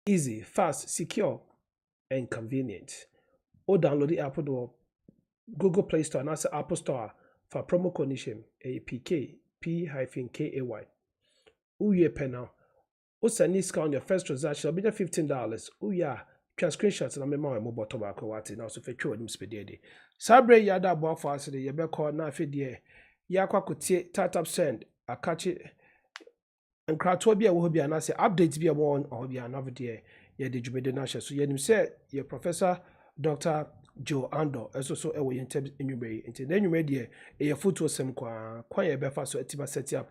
easy, fast, secure, and convenient. Or download the app on Google Play Store and also Apple Store for promo condition APK P-KAY. Uye penal. O send this on your first transaction, will be $15. Uya, can screenshots and I'm a mobile tobacco wati now so for true him spedede. Sabre yada bo for us the yebe call na fidie. Yakwa kutie tap send a catch it and crowd be a will be an answer updates be a one or be another day. Ye did you be the national so ye said your professor Dr. Joe ANDOR also away in terms in your bay until then you made a photo sem kwa ye befa so etiba set up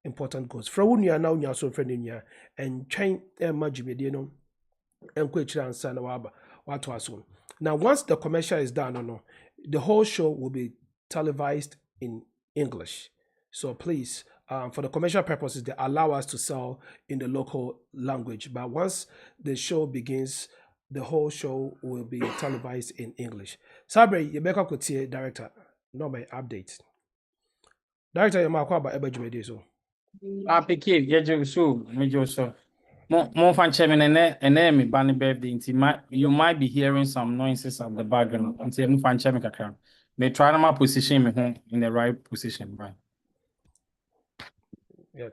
important goals. From when you are now your so friend in ya and train majimedi no and quick answer what was on. Now once the commercial is done or no, the whole show will be televised in English. So please, for the commercial purposes, they allow us to sell in the local language. But once the show begins, the whole show will be televised in English. Sabre, Rebecca Coutier, director, no my update. Director, you're my about Ebajumede so. PK, yeah, so, major so. More fan chairman and me banny birthday. You might be hearing some noises at the background until you fan chairman can. They try to position me home in the right position, right? Yeah,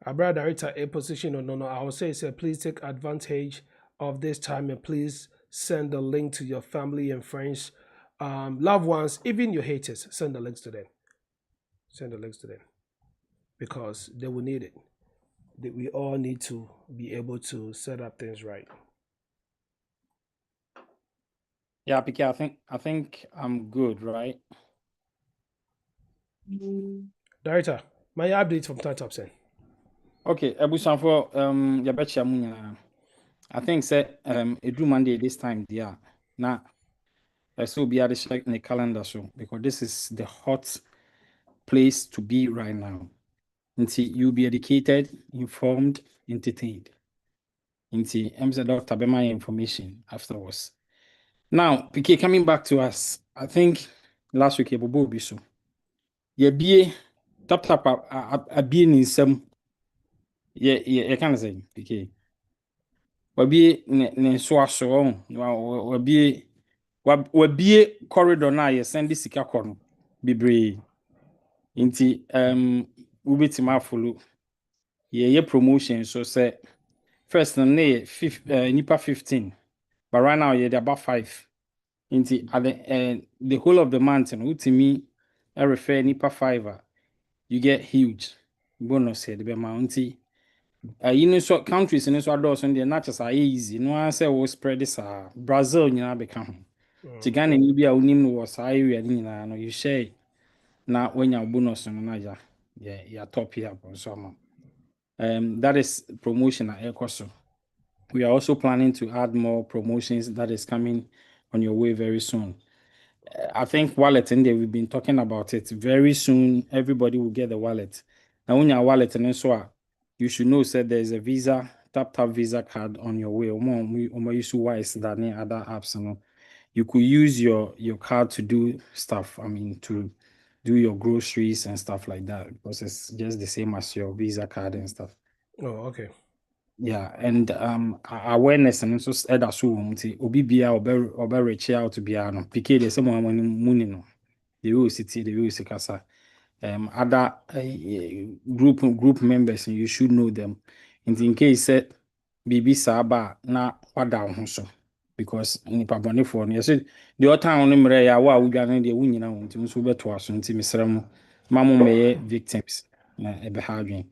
our brother director a position or no, I will say, please take advantage of this time and please send the link to your family and friends, loved ones, even your haters. Send the links to them. Send the links to them because they will need it. We all need to be able to set up things right. Yeah, PK, I think I'm good, right? Director, my update from Top Sen. Okay, Ebusan for Yabecha Munya. I think say it do Monday this time, yeah. Now I still be able to check in the calendar so because this is the hot place to be right now. Until you'll be educated, informed, entertained. Until M's doctor be my information afterwards. Now, PK coming back to us. I think last week Bobo Biso. Ye be tap a being in some yeah, kind of say PK. Wabi ne so aso wabi corridor na ye send sika kono bebre nti we betima follow ye promotion so say first na nipa 15 but right now you're about 5 nti at the whole of the month and ultimi refer nipa 5 you get huge bonus here the be nti you so countries in so adults and they're not just easy. No one say we spread this Brazil, you know, become. Ghana ni bia unim no was area ni na no you share na when your bonus no na yeah top here so that is promotion at Ecoso. We are also planning to add more promotions that is coming on your way very soon. I think wallet in there, we've been talking about it. Very soon, everybody will get the wallet. Now, when your wallet and so you should know that there's a Visa, tap Visa card on your way. Use Wise than other apps. You could use your card to do stuff. I mean, to do your groceries and stuff like that because it's just the same as your Visa card and stuff. Oh, okay. Yeah, and awareness and also other so obi bia obe reach out to bia no PK dey say mo money no the way city the way kasa other group members you should know them in case say bibi saba na wada ho so because nipa bone for no say the other time no mre ya wa wudwa no de wunyina ho nti so beto aso nti mesrem mamo meye victims na ebe ha adwen.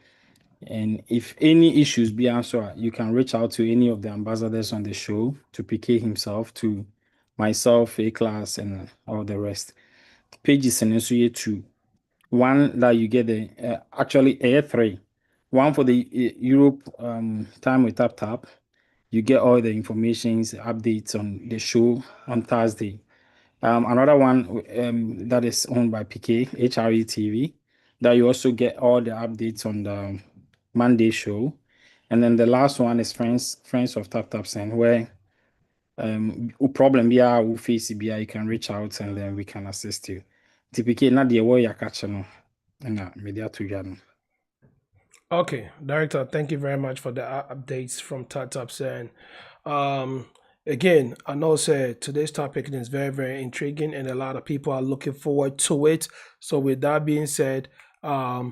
And if any issues be answered, you can reach out to any of the ambassadors on the show, to PK himself, to myself, A-Class, and all the rest. Pages and also two. One that you get the actually A3. One for the Europe time with Tap. You get all the informations, updates on the show on Thursday. Another one that is owned by PK, HRE TV, that you also get all the updates on the Monday show. And then the last one is Friends of Tap Send, where problem we face you can reach out and then we can assist you. Typically, not the way you catch no, and media to you. Okay, Director, thank you very much for the updates from Tataps. And um, again, I know today's topic is very, very intriguing, and a lot of people are looking forward to it. So, with that being said, I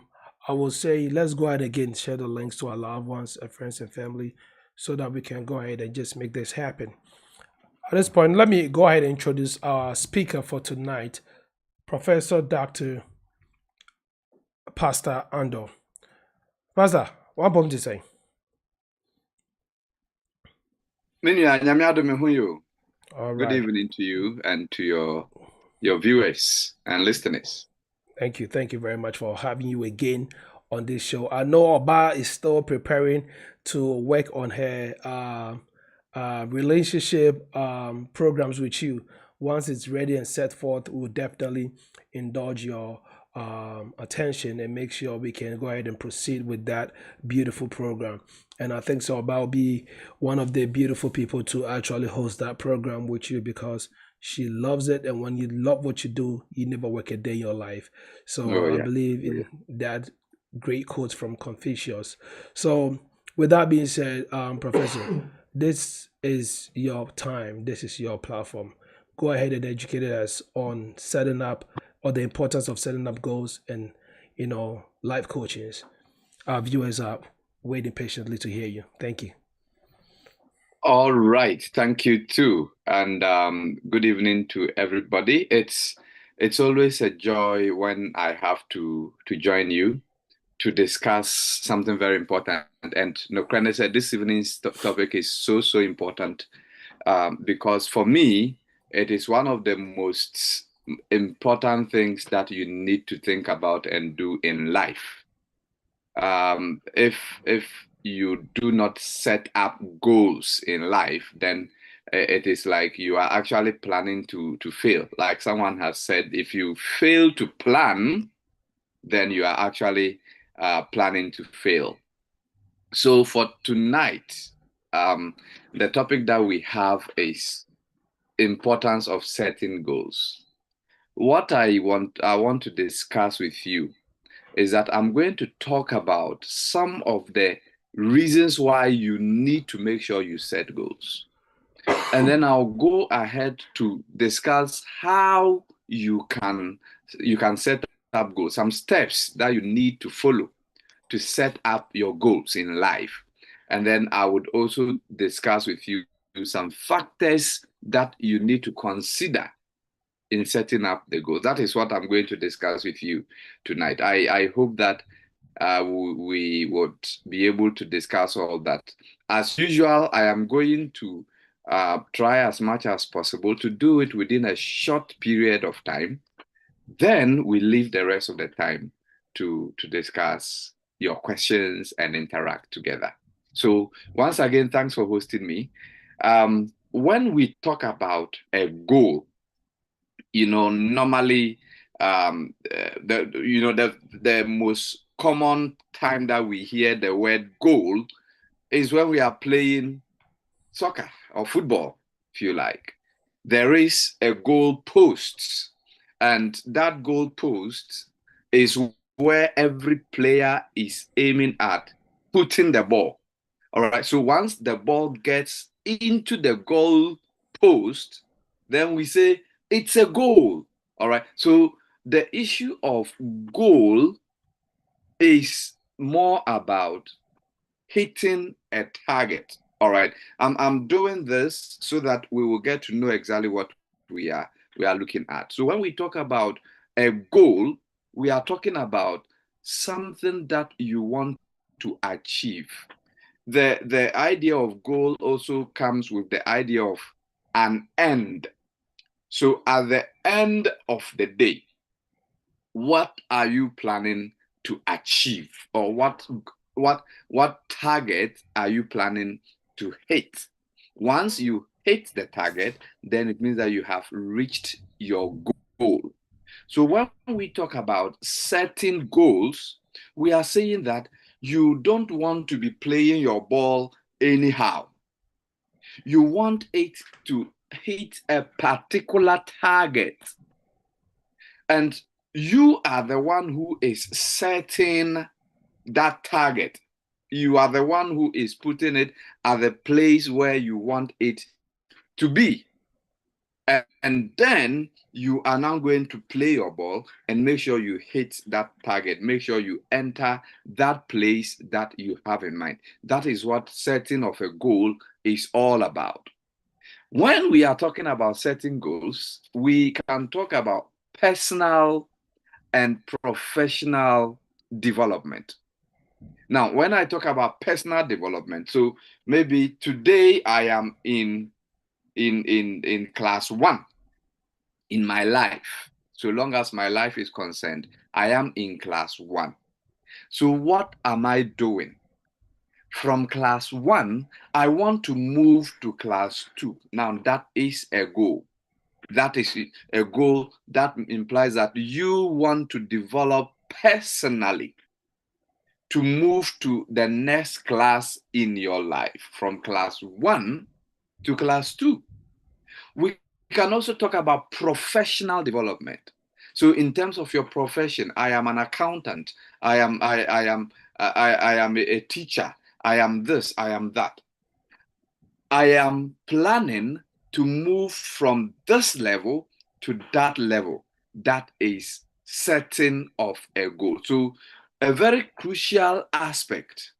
will say let's go ahead again, share the links to our loved ones, our friends, and family, so that we can go ahead and just make this happen. At this point, let me go ahead and introduce our speaker for tonight, Professor Dr. Pastor Andor. Pastor, what bomb to say? All Good right. evening to you and to your viewers and listeners. Thank you. Thank you very much for having you again on this show. I know Oba is still preparing to work on her relationship programs with you. Once it's ready and set forth, we'll definitely indulge your attention and make sure we can go ahead and proceed with that beautiful program. And I think so Oba will be one of the beautiful people to actually host that program with you because she loves it. And when you love what you do, you never work a day in your life. So I believe in that great quote from Confucius. So with that being said, Professor, this is your time. This is your platform. Go ahead and educate us on setting up or the importance of setting up goals and life coaches. Our viewers are waiting patiently to hear you. Thank you. All right, thank you too, and good evening to everybody. It's always a joy when I have to join you to discuss something very important. And Nokrane said this evening's topic is so important because for me it is one of the most important things that you need to think about and do in life. If you do not set up goals in life, then it is like you are actually planning to fail. Like someone has said, if you fail to plan, then you are actually planning to fail. So for tonight, the topic that we have is importance of setting goals. What I want to discuss with you is that I'm going to talk about some of the reasons why you need to make sure you set goals. And then I'll go ahead to discuss how you can set up goals, some steps that you need to follow to set up your goals in life. And then I would also discuss with you some factors that you need to consider in setting up the goals. That is what I'm going to discuss with you tonight. I hope that we would be able to discuss all that. As usual, I am going to try as much as possible to do it within a short period of time. Then we leave the rest of the time to discuss your questions and interact together. So once again, thanks for hosting me. When we talk about a goal, normally the most common time that we hear the word goal is when we are playing soccer or football, if you like. There is a goal post, and that goal post is where every player is aiming at putting the ball. All right. So once the ball gets into the goal post, then we say it's a goal. All right. So the issue of goal is more about hitting a target. All right. I'm doing this so that we will get to know exactly what we are looking at. So when we talk about a goal, we are talking about something that you want to achieve. The idea of goal also comes with the idea of an end. So at the end of the day, what are you planning to achieve, or what target are you planning to hit? Once you hit the target, then it means that you have reached your goal. So when we talk about setting goals, we are saying that you don't want to be playing your ball anyhow. You want it to hit a particular target. And you are the one who is setting that target. You are the one who is putting it at the place where you want it to be. And then you are now going to play your ball and make sure you hit that target. Make sure you enter that place that you have in mind. That is what setting of a goal is all about. When we are talking about setting goals, we can talk about personal and professional development. Now, when I talk about personal development, so maybe today I am in class 1 in my life. So long as my life is concerned, I am in class 1. So what am I doing? From class 1, I want to move to class 2. Now that is a goal. That is a goal that implies that you want to develop personally to move to the next class in your life, from class 1 to class 2. We can also talk about professional development. So in terms of your profession, I am an accountant, I am a teacher, I am this, I am that. I am planning to move from this level to that level. That is setting of a goal. So a very crucial aspect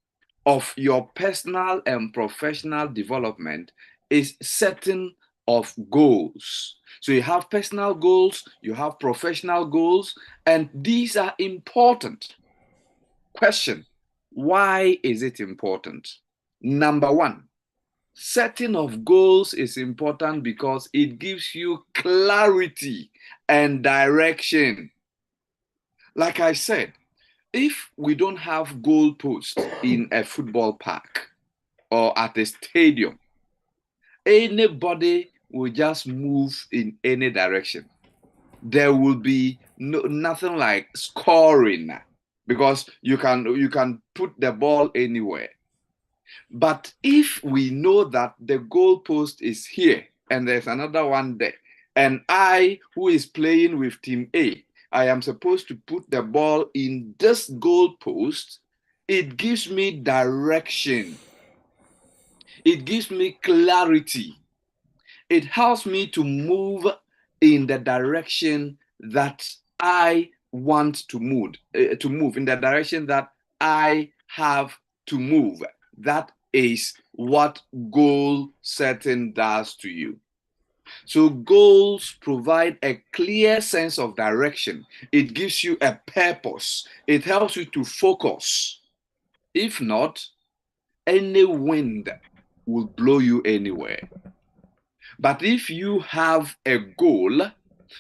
of your personal and professional development is setting of goals. So you have personal goals, you have professional goals, and these are important. Question: why is it important? Number one, setting of goals is important because it gives you clarity and direction. Like I said, if we don't have goalposts in a football park or at a stadium, anybody will just move in any direction. There will be nothing like scoring because you can put the ball anywhere. But if we know that the goalpost is here and there's another one there, and I, who is playing with team A, I am supposed to put the ball in this goalpost, it gives me direction. It gives me clarity. It helps me to move in the direction that I want to move in the direction that I have to move. That is what goal setting does to you. So goals provide a clear sense of direction. It gives you a purpose. It helps you to focus. If not, any wind will blow you anywhere. But if you have a goal,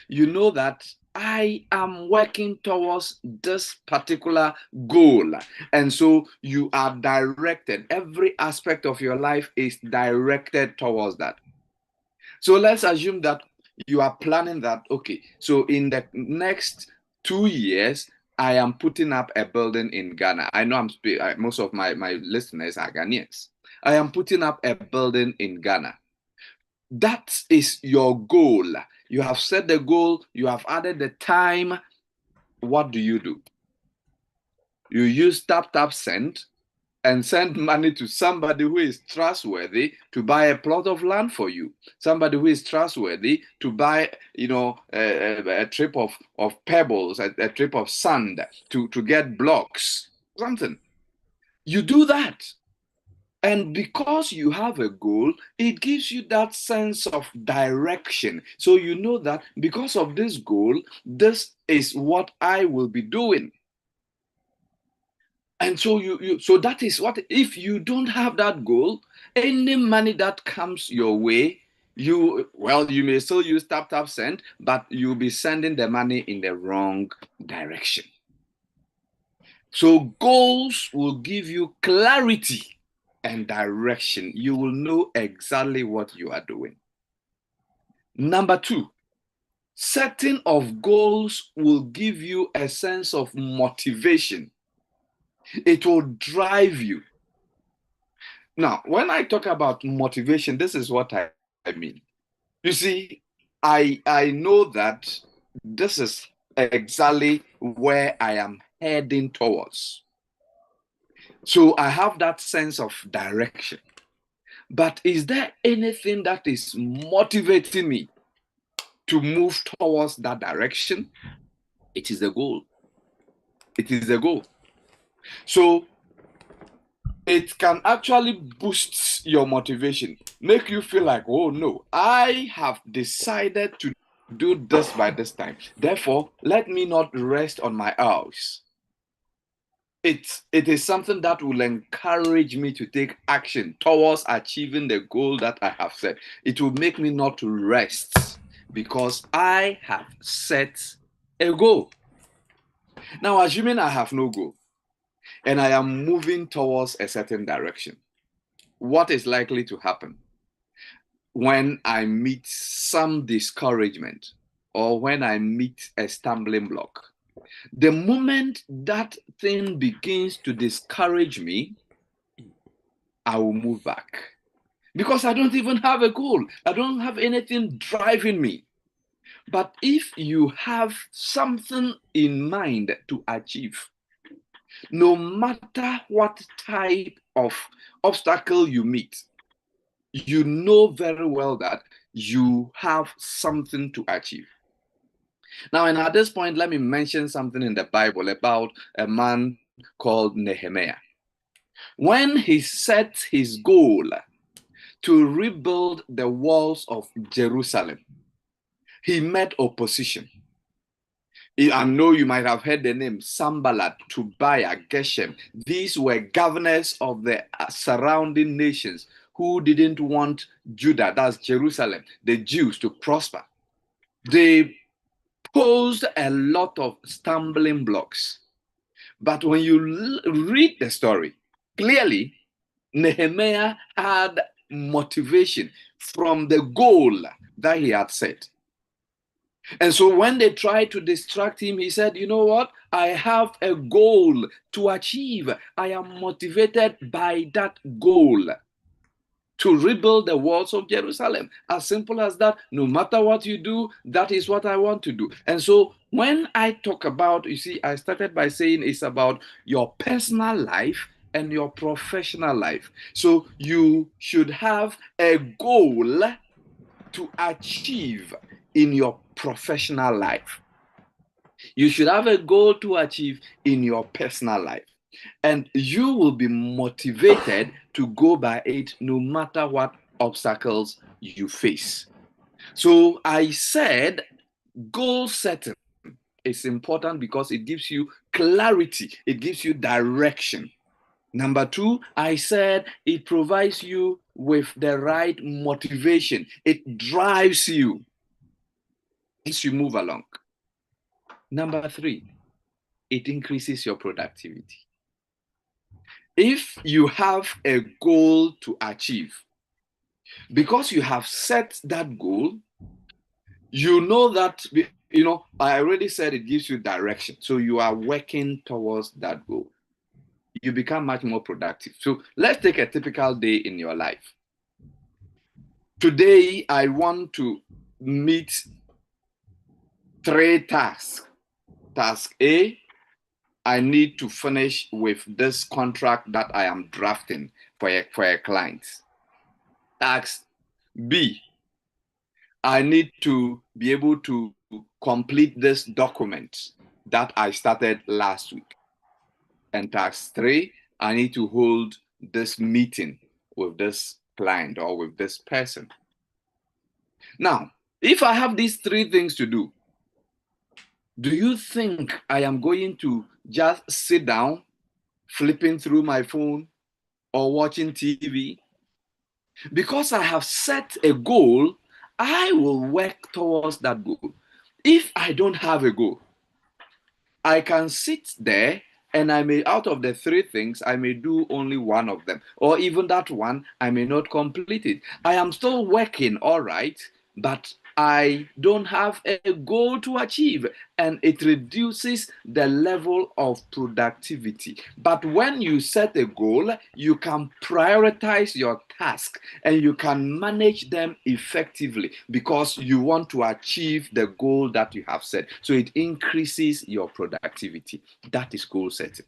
you know that I am working towards this particular goal. And so you are directed. Every aspect of your life is directed towards that. So let's assume that you are planning that, okay, so in the next 2 years, I am putting up a building in Ghana. I know most of my listeners are Ghanaians. I am putting up a building in Ghana. That is your goal. You have set the goal, you have added the time. What do? You use tap send and send money to somebody who is trustworthy to buy a plot of land for you. Somebody who is trustworthy to buy, a trip of pebbles, a trip of sand to get blocks, something. You do that. And because you have a goal, it gives you that sense of direction. So you know that because of this goal, this is what I will be doing. And so so that is what, if you don't have that goal, any money that comes your way, you may still use tap send, but you'll be sending the money in the wrong direction. So goals will give you clarity and direction. You will know exactly what you are doing. Number two, setting of goals will give you a sense of motivation. It will drive you. Now, when I talk about motivation, this is what I mean. You see, I know that this is exactly where I am heading towards. So I have that sense of direction. But is there anything that is motivating me to move towards that direction? It is the goal. It is the goal. So it can actually boost your motivation, make you feel like, oh no, I have decided to do this by this time. Therefore, let me not rest on my hours. It is something that will encourage me to take action towards achieving the goal that I have set. It will make me not to rest because I have set a goal. Now, assuming I have no goal and I am moving towards a certain direction, what is likely to happen when I meet some discouragement or when I meet a stumbling block? The moment that thing begins to discourage me, I will move back because I don't even have a goal. I don't have anything driving me. But if you have something in mind to achieve, no matter what type of obstacle you meet, you know very well that you have something to achieve. Now, and at this point, let me mention something in the Bible about a man called Nehemiah. When he set his goal to rebuild the walls of Jerusalem, he met opposition. I know you might have heard the name Sanballat, Tobiah, Geshem. These were governors of the surrounding nations who didn't want Judah, that's Jerusalem, the Jews, to prosper. They posed a lot of stumbling blocks. But when you read the story, clearly, Nehemiah had motivation from the goal that he had set. And so when they tried to distract him, he said, you know what? I have a goal to achieve. I am motivated by that goal to rebuild the walls of Jerusalem. As simple as that. No matter what you do, that is what I want to do. And so when I talk about, you see, I started by saying it's about your personal life and your professional life. So you should have a goal to achieve in your professional life. You should have a goal to achieve in your personal life. And you will be motivated to go by it no matter what obstacles you face. So I said goal setting is important because it gives you clarity, it gives you direction. Number two, I said it provides you with the right motivation. It drives you as you move along. Number three, it increases your productivity. If you have a goal to achieve, because you have set that goal, you know that, I already said it gives you direction. So you are working towards that goal. You become much more productive. So let's take a typical day in your life. Today, I want to meet 3 tasks. Task A, I need to finish with this contract that I am drafting for a client. Task B, I need to be able to complete this document that I started last week. And task 3, I need to hold this meeting with this client or with this person. Now, if I have these 3 things to do you think I am going to just sit down, flipping through my phone or watching TV? Because I have set a goal, I will work towards that goal. If I don't have a goal, I can sit there and I may, out of the 3 things, I may do only one of them. Or even that one, I may not complete it. I am still working, all right, but I don't have a goal to achieve, and it reduces the level of productivity. But when you set a goal, you can prioritize your task and you can manage them effectively because you want to achieve the goal that you have set. So it increases your productivity. That is goal setting.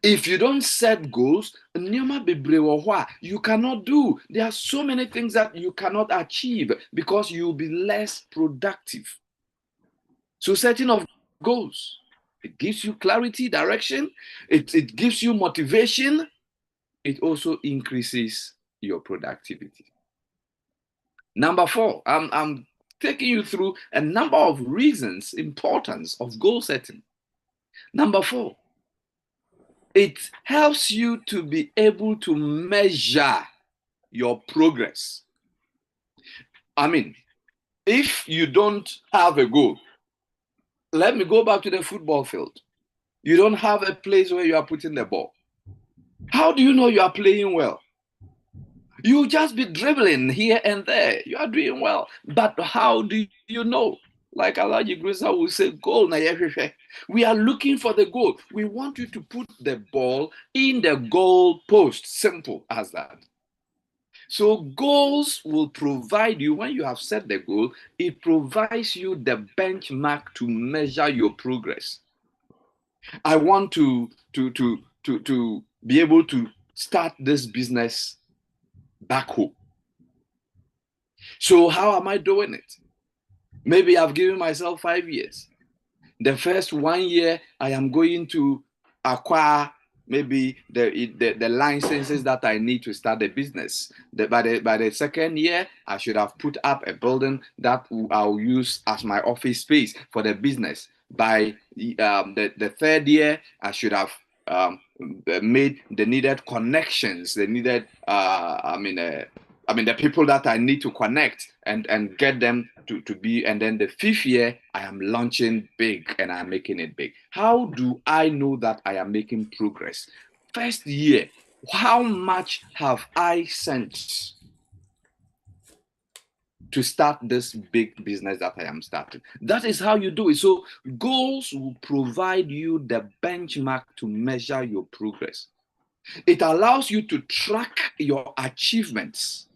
If you don't set goals, you cannot do. There are so many things that you cannot achieve because you'll be less productive. So setting of goals, it gives you clarity, direction, it gives you motivation, it also increases your productivity. Number 4, I'm taking you through a number of reasons, importance of goal setting. Number 4, it helps you to be able to measure your progress. I mean, if you don't have a goal, let me go back to the football field. You don't have a place where you are putting the ball. How do you know you are playing well? You just be dribbling here and there. You are doing well. But how do you know? Like Alaji Grisa will say, goal. We are looking for the goal. We want you to put the ball in the goal post. Simple as that. So goals will provide you, when you have set the goal, it provides you the benchmark to measure your progress. I want to be able to start this business back home. So how am I doing it? Maybe I've given myself 5 years. The first 1 year, I am going to acquire maybe the licenses that I need to start the business. By the second year, I should have put up a building that I'll use as my office space for the business. By the third year, I should have made the needed connections, the needed the people that I need to connect and get them to be. And then the 5th year, I am launching big and I'm making it big. How do I know that I am making progress? First year, how much have I sent to start this big business that I am starting? That is how you do it. So goals will provide you the benchmark to measure your progress. It allows you to track your achievements.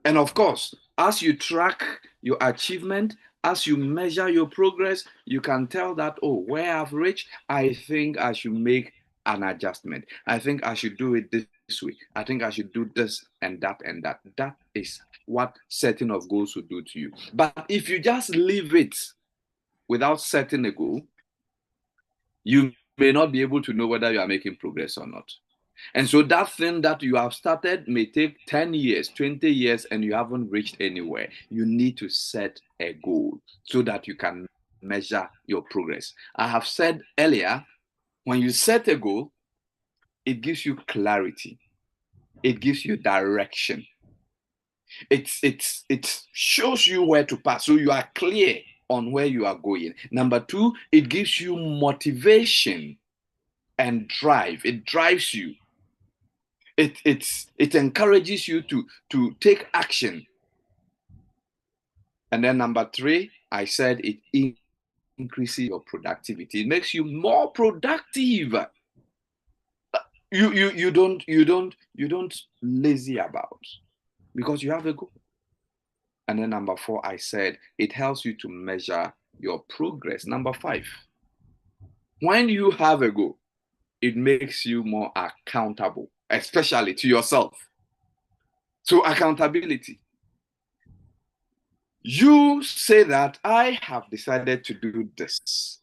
And of course, as you track your achievement, as you measure your progress, you can tell that, oh, where I've reached, I think I should make an adjustment. I think I should do it this way. I think I should do this and that and that. That is what setting of goals will do to you. But if you just leave it without setting a goal, you may not be able to know whether you are making progress or not. And so that thing that you have started may take 10 years, 20 years, and you haven't reached anywhere. You need to set a goal so that you can measure your progress. I have said earlier, when you set a goal, it gives you clarity. It gives you direction. It shows you where to pass, so you are clear on where you are going. Number 2, it gives you motivation and drive. It drives you. It encourages you to take action. And then number 3, I said it increases your productivity. It makes you more productive. You don't lazy about, because you have a goal. And then number 4, I said it helps you to measure your progress. Number 5, when you have a goal, it makes you more accountable, especially to yourself. So accountability. You say that I have decided to do this.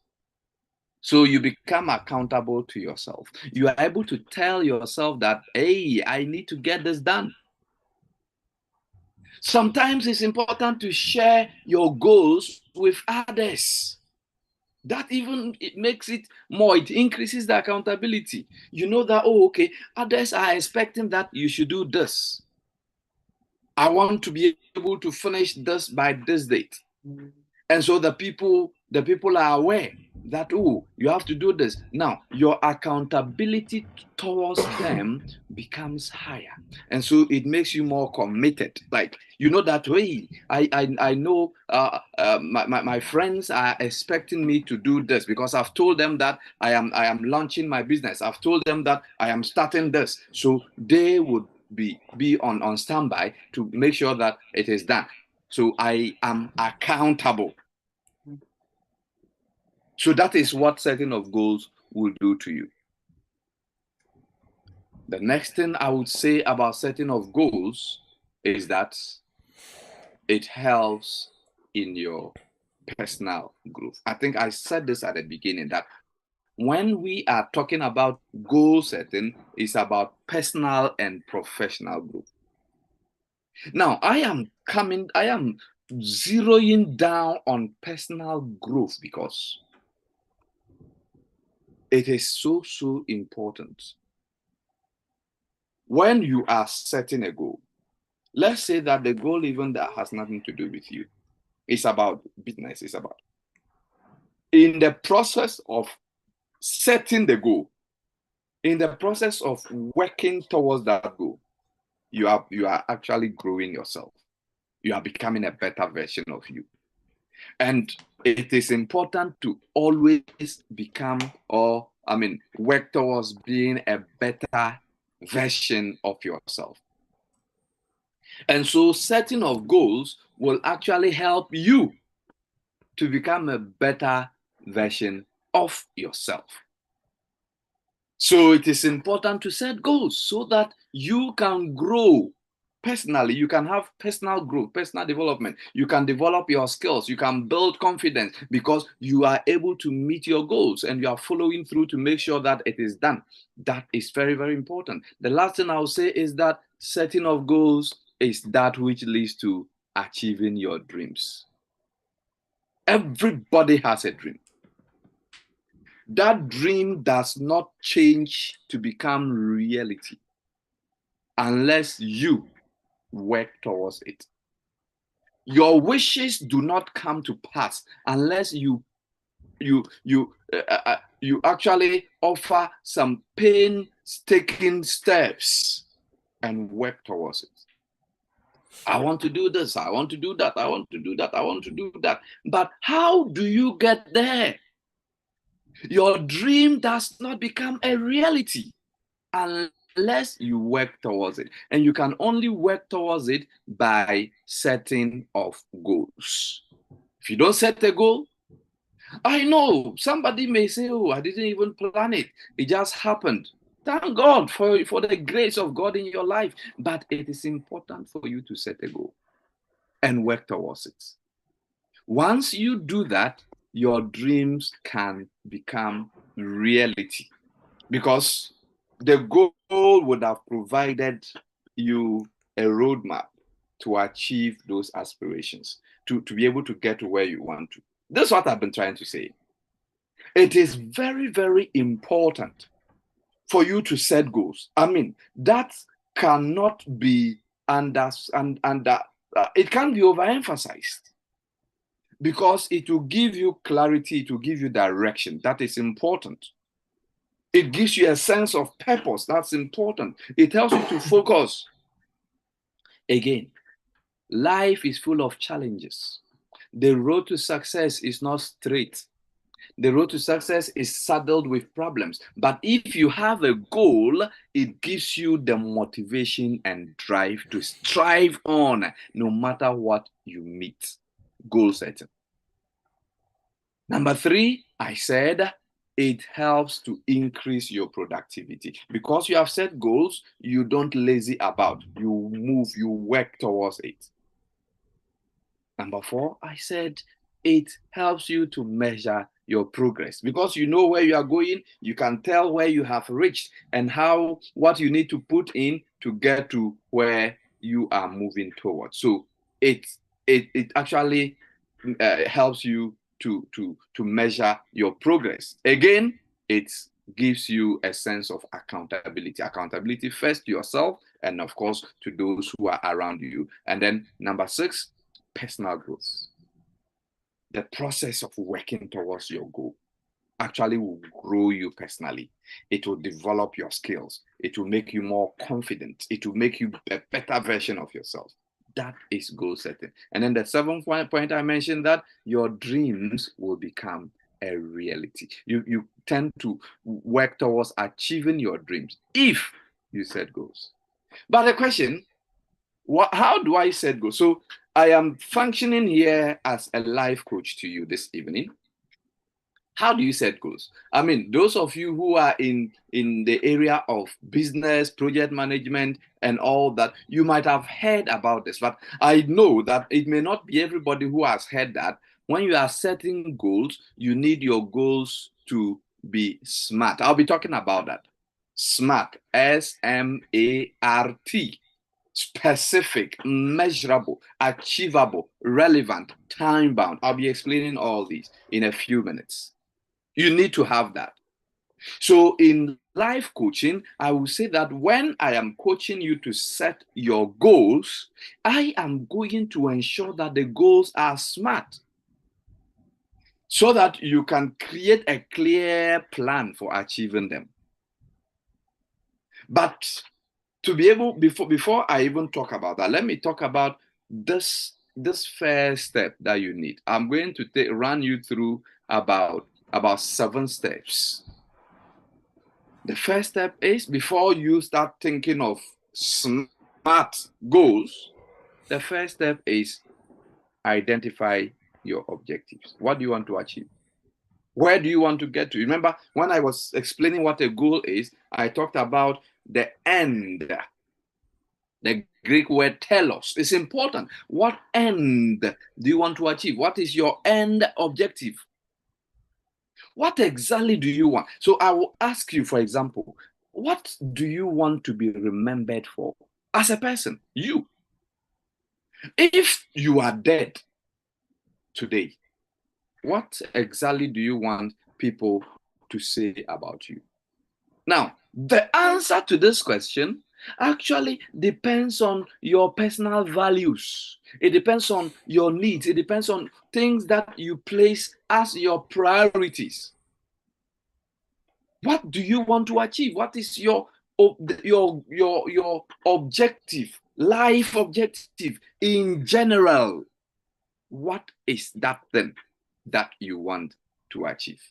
So you become accountable to yourself. You are able to tell yourself that, hey, I need to get this done. Sometimes it's important to share your goals with others. That even it makes it more, it increases the accountability. You know that, oh, okay, others are expecting that you should do this. I want to be able to finish this by this date. And so the people are aware that, oh, you have to do this. Now, your accountability towards them becomes higher. And so it makes you more committed. Like, you know that, hey, I know my friends are expecting me to do this because I've told them that I am launching my business. I've told them that I am starting this. So they would be on standby to make sure that it is done. So I am accountable. So that is what setting of goals will do to you. The next thing I would say about setting of goals is that it helps in your personal growth. I think I said this at the beginning that when we are talking about goal setting, it's about personal and professional growth. Now, I am zeroing down on personal growth because it is so important. When you are setting a goal, let's say that the goal even that has nothing to do with you, it's about business, it's about. In the process of setting the goal, in the process of working towards that goal, you are actually growing yourself. You are becoming a better version of you. And it is important to always work towards being a better version of yourself. And so setting of goals will actually help you to become a better version of yourself. So it is important to set goals so that you can grow personally. You can have personal growth, personal development. You can develop your skills. You can build confidence because you are able to meet your goals and you are following through to make sure that it is done. That is very, very important. The last thing I will say is that setting of goals is that which leads to achieving your dreams. Everybody has a dream. That dream does not change to become reality unless you work towards it. Your wishes do not come to pass unless you actually offer some painstaking steps and work towards it. I want to do this, I want to do that, I want to do that, I want to do that. But how do you get there? Your dream does not become a reality unless you work towards it. And you can only work towards it by setting of goals. If you don't set a goal, I know somebody may say, oh, I didn't even plan it. It just happened. Thank God for the grace of God in your life. But it is important for you to set a goal and work towards it. Once you do that, your dreams can become reality because the goal would have provided you a roadmap to achieve those aspirations, to be able to get to where you want to. That's what I've been trying to say. It is very, very important for you to set goals. I mean, that cannot be it can't be overemphasized because it will give you clarity, it will give you direction. That is important. It gives you a sense of purpose. That's important. It helps you to focus. Again, life is full of challenges. The road to success is not straight. The road to success is saddled with problems. But if you have a goal, it gives you the motivation and drive to strive on no matter what you meet. Goal setting. Number 3, I said it helps to increase your productivity. Because you have set goals, you don't lazy about. You move, you work towards it. Number 4, I said it helps you to measure your progress. Because you know where you are going, you can tell where you have reached and what you need to put in to get to where you are moving towards. So it actually helps you to measure your progress. Again, it gives you a sense of accountability first to yourself and of course to those who are around you. And then number 6, personal growth. The process of working towards your goal actually will grow you personally. It will develop your skills. It will make you more confident. It will make you a better version of yourself. That is goal setting. And then the 7th point I mentioned, that your dreams will become a reality. You tend to work towards achieving your dreams if you set goals. But the question, how do I set goals? So I am functioning here as a life coach to you this evening. How do you set goals? I mean, those of you who are in the area of business, project management, and all that, you might have heard about this, but I know that it may not be everybody who has heard that. When you are setting goals, you need your goals to be SMART. I'll be talking about that. SMART, SMART. Specific, measurable, achievable, relevant, time-bound. I'll be explaining all these in a few minutes. You need to have that. So in life coaching, I will say that when I am coaching you to set your goals, I am going to ensure that the goals are SMART so that you can create a clear plan for achieving them. But to be able, before I even talk about that, let me talk about this first step that you need. I'm going to run you through about 7 steps. The first step is, before you start thinking of SMART goals, the first step is identify your objectives. What do you want to achieve? Where do you want to get to? Remember, when I was explaining what a goal is, I talked about the end. The Greek word telos is important. What end do you want to achieve? What is your end objective? What exactly do you want? So I will ask you, for example, what do you want to be remembered for as a person? You. If you are dead today, what exactly do you want people to say about you? Now, the answer to this question actually depends on your personal values. It depends on your needs. It depends on things that you place as your priorities. What do you want to achieve? What is your objective, life objective in general? What is that thing that you want to achieve?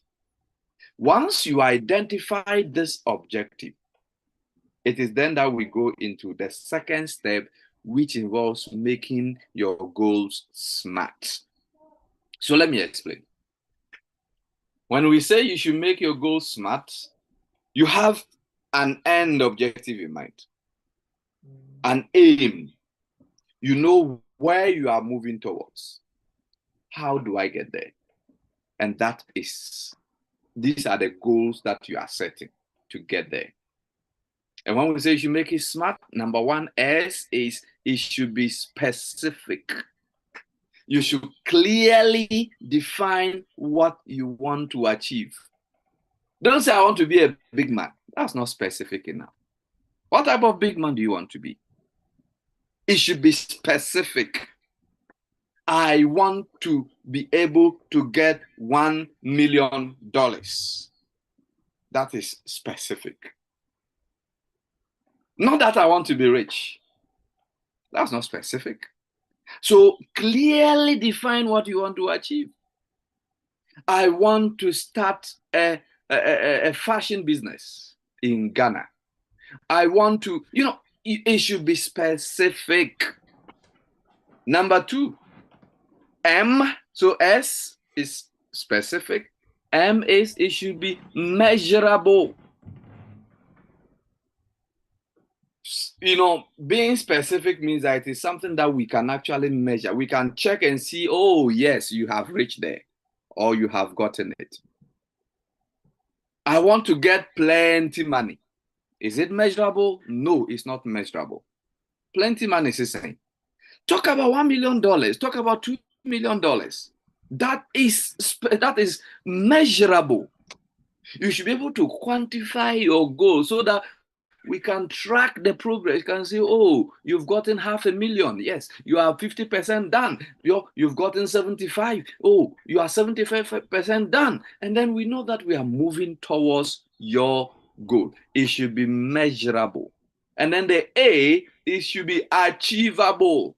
Once you identify this objective, it is then that we go into the second step, which involves making your goals SMART. So let me explain. When we say you should make your goals SMART, you have an end objective in mind, an aim. You know where you are moving towards. How do I get there? And these are the goals that you are setting to get there. And when we say you should make it SMART, number 1 is it should be specific. You should clearly define what you want to achieve. Don't say, I want to be a big man. That's not specific enough. What type of big man do you want to be? It should be specific. I want to be able to get $1 million. That is specific. Not that I want to be rich. That's not specific. So clearly define what you want to achieve. I want to start a fashion business in Ghana. I want to, it should be specific. Number 2, M, so S is specific. M is it should be measurable. Being specific means that it is something that we can actually measure. We can check and see, oh, yes, you have reached there, or you have gotten it. I want to get plenty money. Is it measurable? No, it's not measurable. Plenty money is saying. Talk about $1 million. Talk about $2 million. That is measurable. You should be able to quantify your goal so that we can track the progress. You can say, oh, you've gotten $500,000. Yes, you are 50% done. You've gotten 75. Oh, you are 75% done. And then we know that we are moving towards your goal. It should be measurable. And then the A, it should be achievable.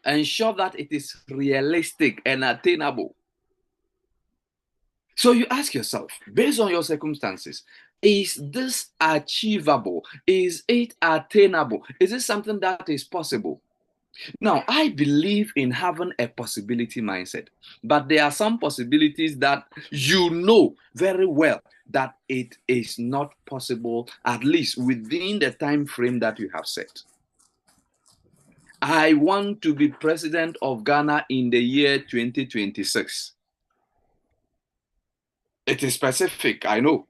Ensure that it is realistic and attainable. So you ask yourself, based on your circumstances, is this achievable? Is it attainable? Is it something that is possible? Now, I believe in having a possibility mindset, but there are some possibilities that you know very well that it is not possible, at least within the time frame that you have set. I want to be president of Ghana in the year 2026. It is specific, I know.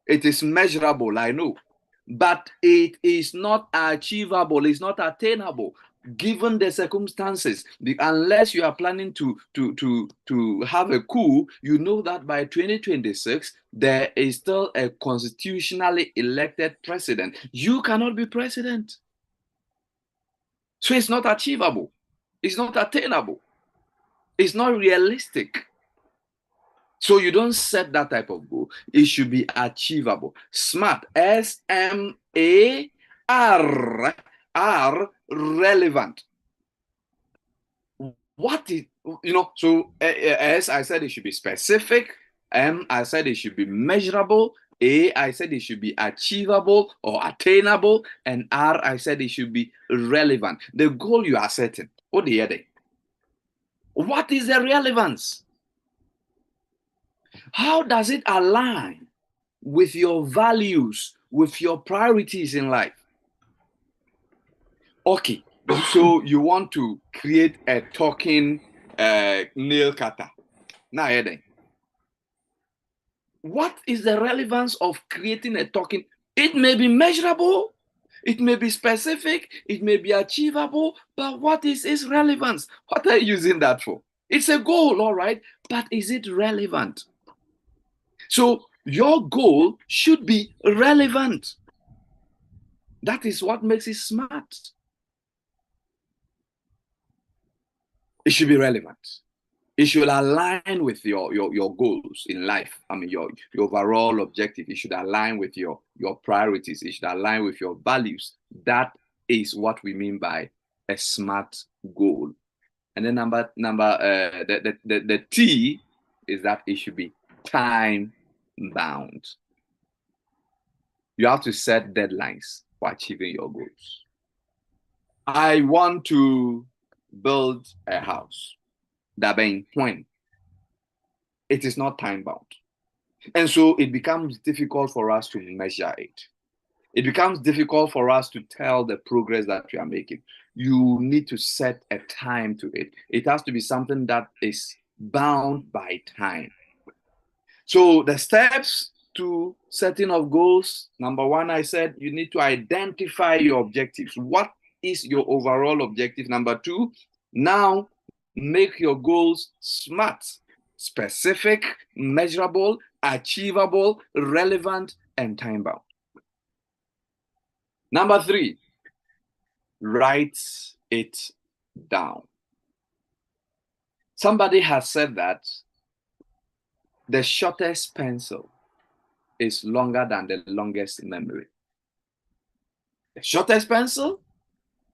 It is measurable, I know. But it is not achievable, it's not attainable given the circumstances. Unless you are planning to have a coup, you know that by 2026 there is still a constitutionally elected president. You cannot be president. So it's not achievable, it's not attainable, it's not realistic. So you don't set that type of goal. It should be achievable. SMART, S-M-A-R, relevant. What is, so as I said, it should be specific. M, I said it should be measurable. A, I said it should be achievable or attainable. And R, I said it should be relevant. The goal you are setting, what is the relevance? How does it align with your values, with your priorities in life? Okay, so you want to create a talking nail cutter. Now, what is the relevance of creating a talking? It may be measurable, it may be specific, it may be achievable, but what is its relevance? What are you using that for? It's a goal, all right, but is it relevant? So your goal should be relevant. That is what makes it SMART. It should be relevant. It should align with your goals in life. I mean, your overall objective. It should align with your priorities. It should align with your values. That is what we mean by a SMART goal. And then the T is that it should be time bound. You have to set deadlines for achieving your goals. I want to build a house. That being when it is not time bound. And so it becomes difficult for us to measure it. It becomes difficult for us to tell the progress that we are making. You need to set a time to it. It has to be something that is bound by time. So the steps to setting of goals, number one, I said you need to identify your objectives. What is your overall objective? Number two, now make your goals SMART, specific, measurable, achievable, relevant, and time-bound. Number three, write it down. Somebody has said that the shortest pencil is longer than the longest memory. The shortest pencil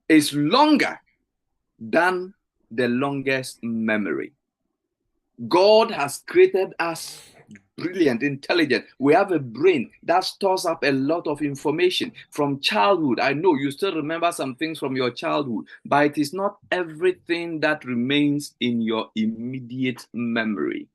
is longer than the longest memory. God has created us brilliant, intelligent. We have a brain that stores up a lot of information from childhood. I know you still remember some things from your childhood, but it is not everything that remains in your immediate memory.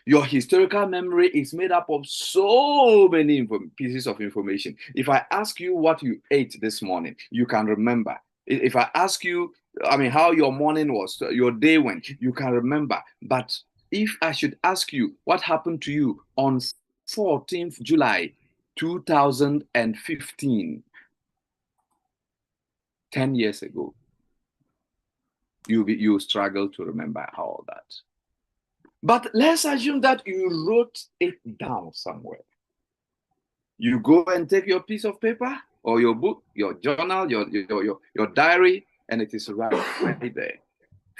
Your historical memory is made up of so many pieces of information. If I ask you what you ate this morning, you can remember. If I ask you, how your morning was, your day went, you can remember. But if I should ask you what happened to you on 14th July 2015, 10 years ago, you struggle to remember all that. But let's assume that you wrote it down somewhere. You go and take your piece of paper or your book, your journal, your diary, and it is right there.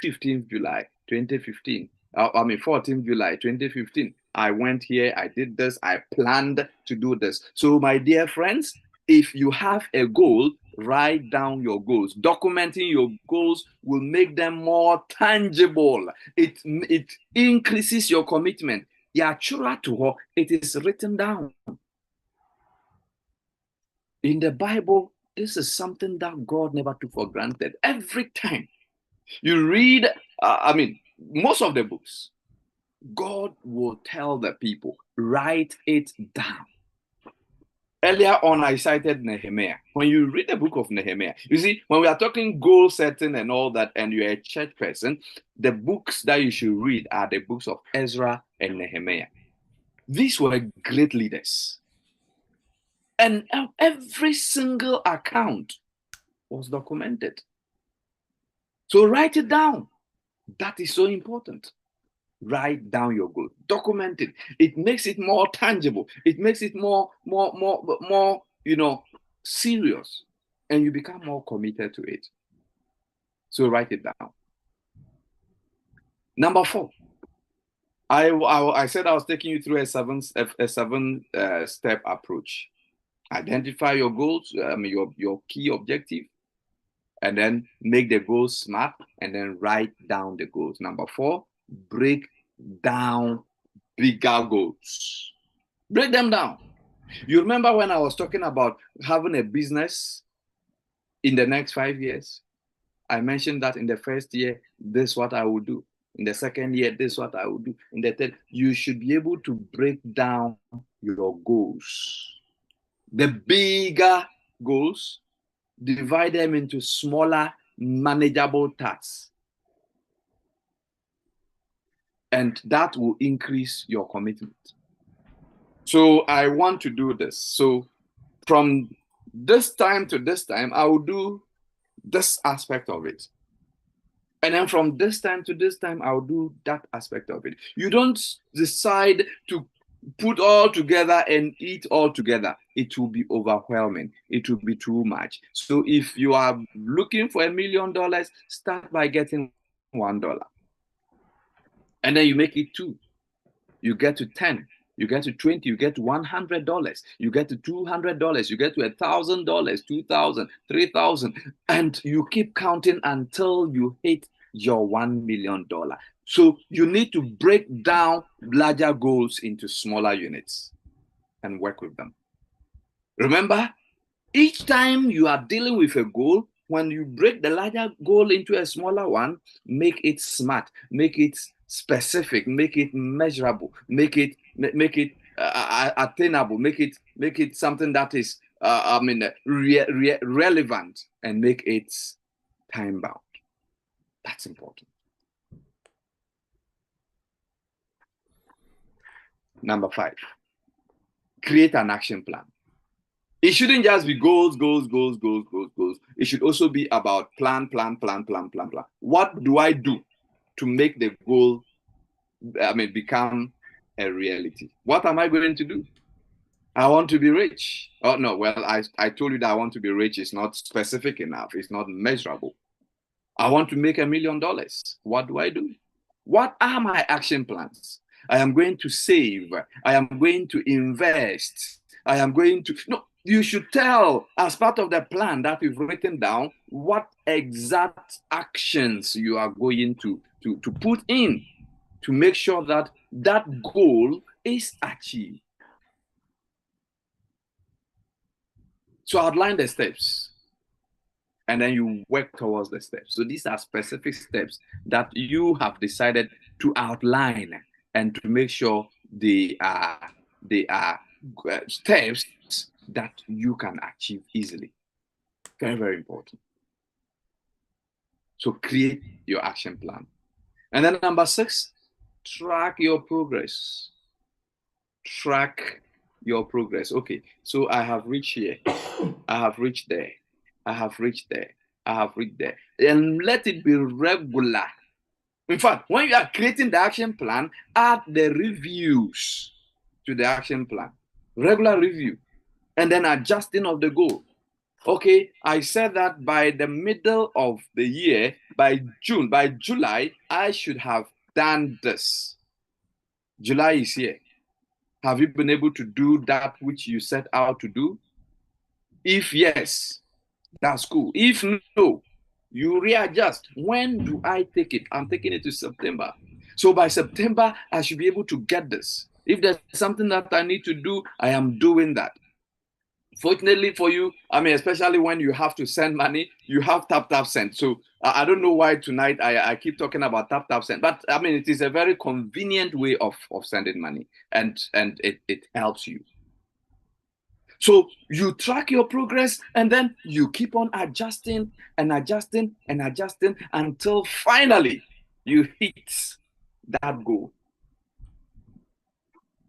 15th July 2015. 14th July 2015. I went here, I did this, I planned to do this. So, my dear friends, if you have a goal, write down your goals. Documenting your goals will make them more tangible. It increases your commitment. It is written down. In the Bible, this is something that God never took for granted. Every time you read, most of the books, God will tell the people, write it down. Earlier on, I cited Nehemiah. When you read the book of Nehemiah, you see, when we are talking goal setting and all that, and you're a church person, the books that you should read are the books of Ezra and Nehemiah. These were great leaders. And every single account was documented. So write it down. That is so important. Write down your goal. Document it. It makes it more tangible. It makes it more, serious. And you become more committed to it. So write it down. Number 4. I said I was taking you through a seven step approach. Identify your goals, your key objective, and then make the goals smart, and then write down the goals. Number 4, break down bigger goals. Break them down. You remember when I was talking about having a business in the next 5 years? I mentioned that in the first year, this is what I will do. In the second year, this is what I will do. In the third, you should be able to break down your goals. The bigger goals, divide them into smaller, manageable tasks. And that will increase your commitment. So I want to do this. So from this time to this time, I will do this aspect of it. And then from this time to this time, I'll do that aspect of it. You don't decide to put all together and eat all together. It will be overwhelming. It will be too much. So if you are looking for $1 million, start by getting $1. And then you make it 2. You get to 10. You get to 20. You get to $100. You get to $200. You get to $1,000, $2,000, $3,000, and you keep counting until you hit your $1 million. So you need to break down larger goals into smaller units and work with them. Remember, each time you are dealing with a goal, when you break the larger goal into a smaller one, make it smart, make it specific, make it measurable, make it attainable, make it something that is relevant, and make it time bound. That's important. Number 5, create an action plan. It shouldn't just be goals. It should also be about plan. What do I do to make the goal become a reality? What am I going to do? I want to be rich. Oh no, well, I told you that I want to be rich is not specific enough. It's not measurable. I want to make $1 million. What do I do? What are my action plans? I am going to save. I am going to invest. I am going to... No, you should tell, as part of the plan that you've written down, what exact actions you are going to put in to make sure that that goal is achieved. So outline the steps, and then you work towards the steps. So these are specific steps that you have decided to outline and to make sure they are steps that you can achieve easily. Very, very important. So create your action plan. And then number 6, track your progress. Track your progress. Okay, so I have reached here. I have reached there. I have reached there. I have reached there. And let it be regular. In fact, when you are creating the action plan, add the reviews to the action plan. Regular review. And then adjusting of the goal. Okay, I said that by the middle of the year, by July, I should have done this. July is here. Have you been able to do that which you set out to do? If yes, that's cool. If no, you readjust. When do I take it? I'm taking it to September. So by September, I should be able to get this. If there's something that I need to do, I am doing that. Fortunately for you, I mean, especially when you have to send money, you have tap send. So I don't know why tonight I keep talking about tap send, but I mean, it is a very convenient way of sending money, and it helps you. So you track your progress, and then you keep on adjusting and adjusting and adjusting until finally you hit that goal.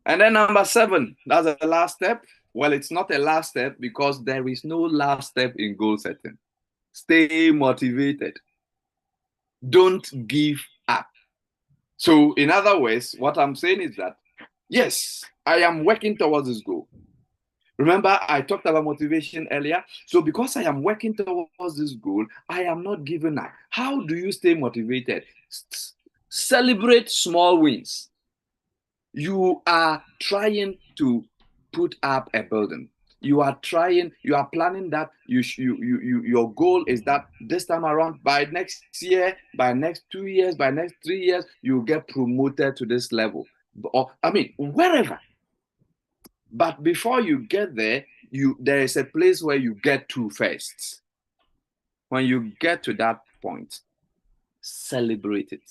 And then number 7, that's the last step. Well, it's not a last step because there is no last step in goal setting. Stay motivated. Don't give up. So in other words, what I'm saying is that, yes, I am working towards this goal. Remember, I talked about motivation earlier. So because I am working towards this goal, I am not giving up. How do you stay motivated? Celebrate small wins. You are trying to put up a building. You are planning that your goal is that this time around, by next year, by next 2 years, by next 3 years, you get promoted to this level. Or, I mean, wherever. But before you get there, there is a place where you get to first. When you get to that point, celebrate it.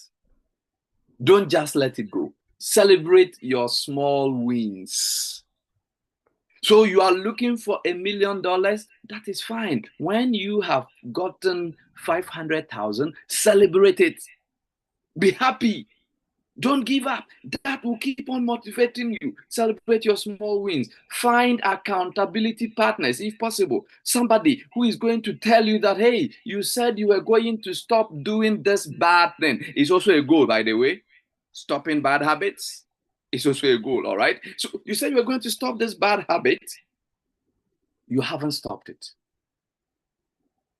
Don't just let it go. Celebrate your small wins. So you are looking for $1 million, that is fine. When you have gotten 500,000, celebrate it. Be happy. Don't give up. That will keep on motivating you. Celebrate your small wins. Find accountability partners, if possible. Somebody who is going to tell you that, hey, you said you were going to stop doing this bad thing. It's also a goal, by the way. Stopping bad habits is also a goal, all right? So you said you were going to stop this bad habit. You haven't stopped it.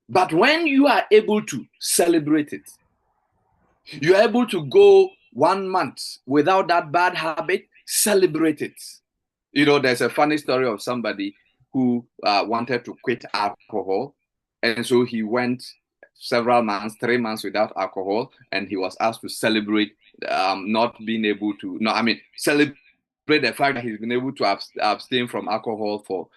But when you are able to celebrate it, you're able to go 1 month without that bad habit, celebrate it. You know, there's a funny story of somebody who wanted to quit alcohol. And so he went several months, 3 months without alcohol. And he was asked to celebrate not being able to, celebrate the fact that he's been able to abstain from alcohol for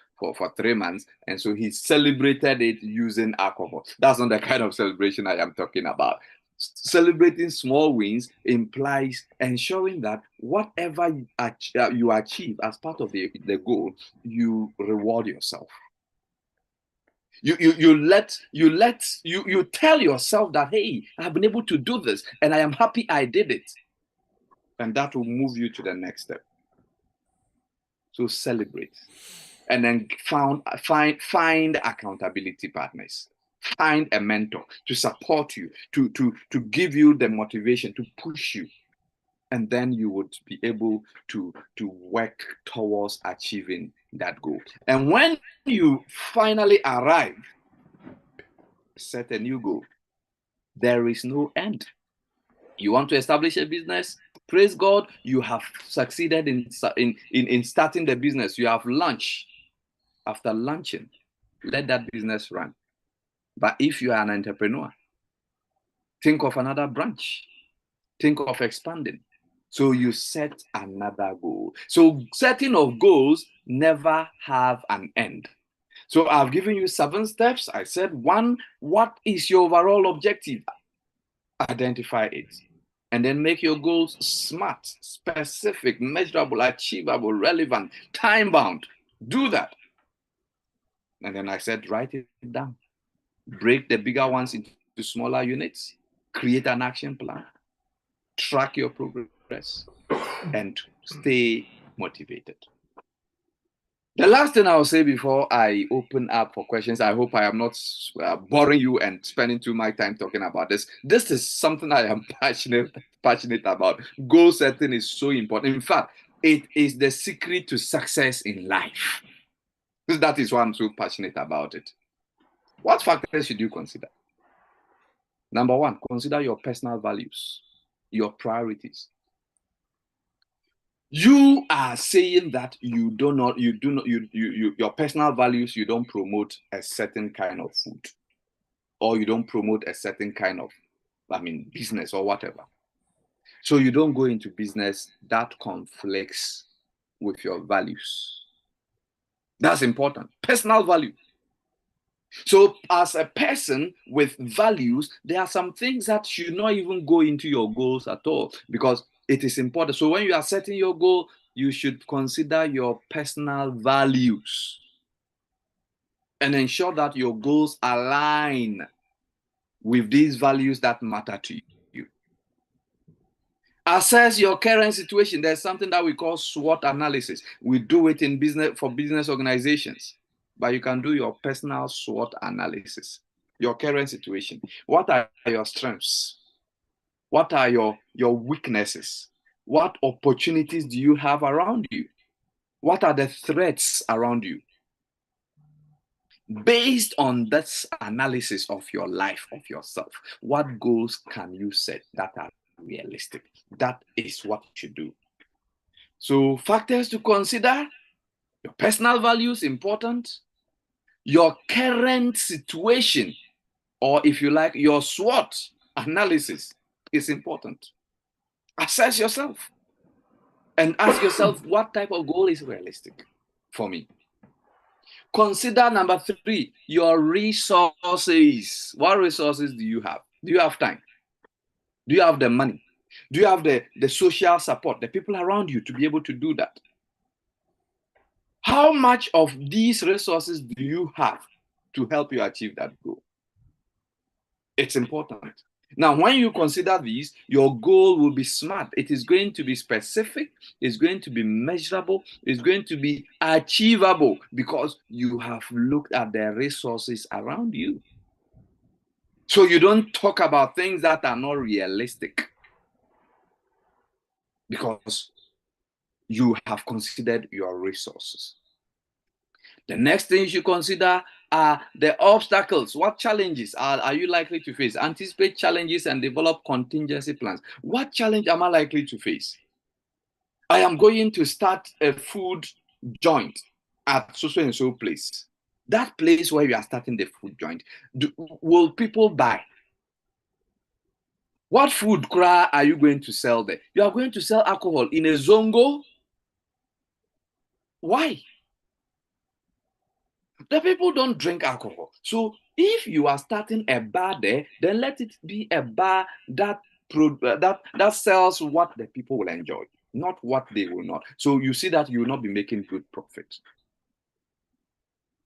3 months. And so he celebrated it using alcohol. That's not the kind of celebration I am talking about. Celebrating small wins implies ensuring that whatever you achieve as part of the goal, you reward yourself. You tell yourself that, hey, I've been able to do this and I am happy I did it. And that will move you to the next step. So celebrate. And then find accountability partners. Find a mentor to support you, to give you the motivation, to push you. And then you would be able to work towards achieving that goal. And when you finally arrive, set a new goal. There is no end. You want to establish a business? Praise God, you have succeeded in starting the business. You have launched. After launching, let that business run. But if you are an entrepreneur, think of another branch. Think of expanding. So you set another goal. So setting of goals never have an end. So I've given you 7 steps. I said 1, what is your overall objective? Identify it. And then make your goals smart, specific, measurable, achievable, relevant, time-bound. Do that. And then I said, write it down. Break the bigger ones into smaller units. Create an action plan. Track your progress. And stay motivated. The last thing I'll say before I open up for questions, I hope I am not boring you and spending too much time talking about this. This is something I am passionate about. Goal setting is so important. In fact, it is the secret to success in life. That is why I'm so passionate about it. What factors should you consider? Number 1, consider your personal values, your priorities. You are saying that your personal values, you don't promote a certain kind of food, or you don't promote a certain kind of, business or whatever. So you don't go into business that conflicts with your values. That's important. Personal value. So as a person with values, there are some things that should not even go into your goals at all because it is important. So when you are setting your goal, you should consider your personal values and ensure that your goals align with these values that matter to you. Assess your current situation. There's something that we call SWOT analysis. We do it in business for business organizations, but you can do your personal SWOT analysis. Your current situation. What are your strengths? What are your weaknesses? What opportunities do you have around you? What are the threats around you? Based on this analysis of your life, of yourself, what goals can you set that are realistic? That is what you should do. So factors to consider: your personal values, important. Your current situation, or if you like, your SWOT analysis is important. Assess yourself and ask yourself, what type of goal is realistic for me? Consider number 3, your resources. What resources do you have? Do you have time? Do you have the money? Do you have the social support, the people around you to be able to do that? How much of these resources do you have to help you achieve that goal? It's important. Now, when you consider these, your goal will be smart. It is going to be specific. It's going to be measurable. It's going to be achievable because you have looked at the resources around you. So you don't talk about things that are not realistic because you have considered your resources. The next thing you should consider are the obstacles. What challenges are you likely to face? Anticipate challenges and develop contingency plans. What challenge am I likely to face? I am going to start a food joint at so and so place. That place where you are starting the food joint, will people buy? What food are you going to sell there? You are going to sell alcohol in a zongo? Why? The people don't drink alcohol. So if you are starting a bar there, then let it be a bar that sells what the people will enjoy, not what they will not. So you see that you will not be making good profit.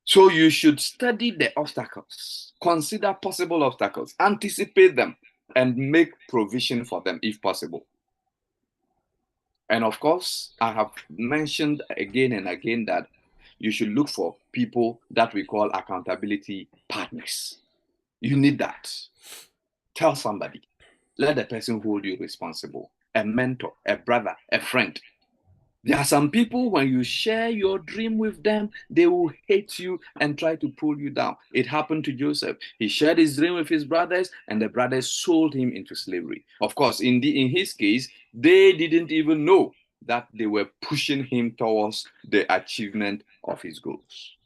So you should study the obstacles, consider possible obstacles, anticipate them, and make provision for them if possible. And of course, I have mentioned again and again that you should look for people that we call accountability partners. You need that. Tell somebody. Let the person hold you responsible. A mentor, a brother, a friend. There are some people, when you share your dream with them, they will hate you and try to pull you down. It happened to Joseph. He shared his dream with his brothers, and the brothers sold him into slavery. Of course, in his case, they didn't even know that they were pushing him towards the achievement of his goals.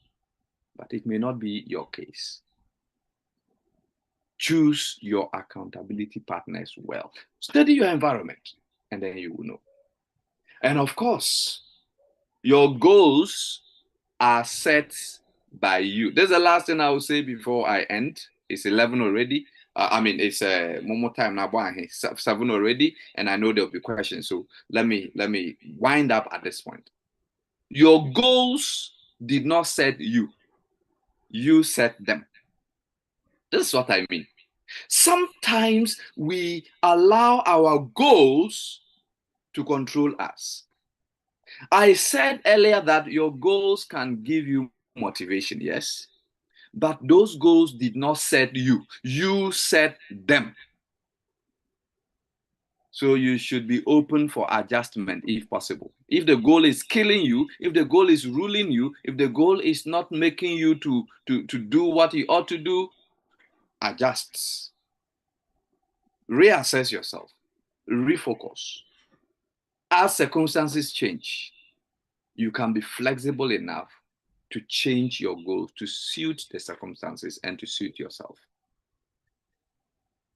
But it may not be your case. Choose your accountability partners well. Study your environment, and then you will know. And of course, your goals are set by you. This is the last thing I will say before I end. It's 11 already. It's one more time now, 7 already, and I know there'll be questions. So let me wind up at this point. Your goals did not set you. You set them. This is what I mean. Sometimes we allow our goals to control us. I said earlier that your goals can give you motivation, yes, but those goals did not set you. You set them. So you should be open for adjustment if possible. If the goal is killing you, if the goal is ruling you, if the goal is not making you to do what you ought to do, adjust. Reassess yourself. Refocus. As circumstances change, you can be flexible enough to change your goals to suit the circumstances and to suit yourself.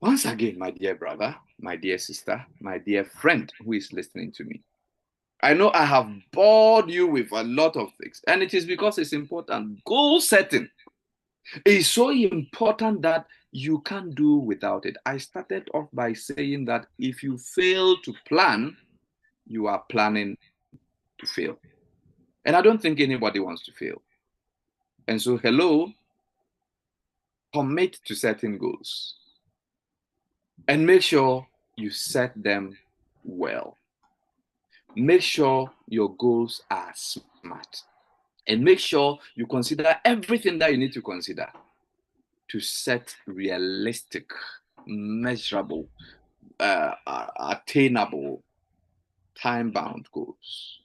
Once again, my dear brother, my dear sister, my dear friend who is listening to me, I know I have bored you with a lot of things, and it is because it's important. Goal setting is so important that you can't do without it. I started off by saying that if you fail to plan, you are planning to fail. And I don't think anybody wants to fail. And so, hello, commit to setting goals and make sure you set them well. Make sure your goals are smart, and make sure you consider everything that you need to consider to set realistic, measurable, attainable, time-bound goals.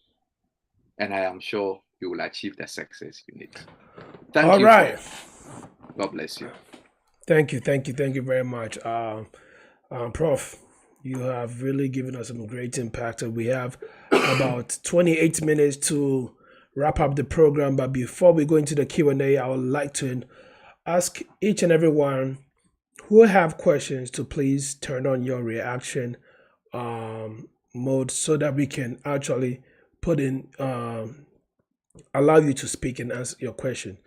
And I am sure you will achieve the success you need. Thank All you. right. God bless you. Thank you very much, Prof. You have really given us some great impact. We have about 28 minutes to wrap up the program, but before we go into the Q&A, I would like to ask each and everyone who have questions to please turn on your reaction mode so that we can actually put in allow you to speak and answer your question.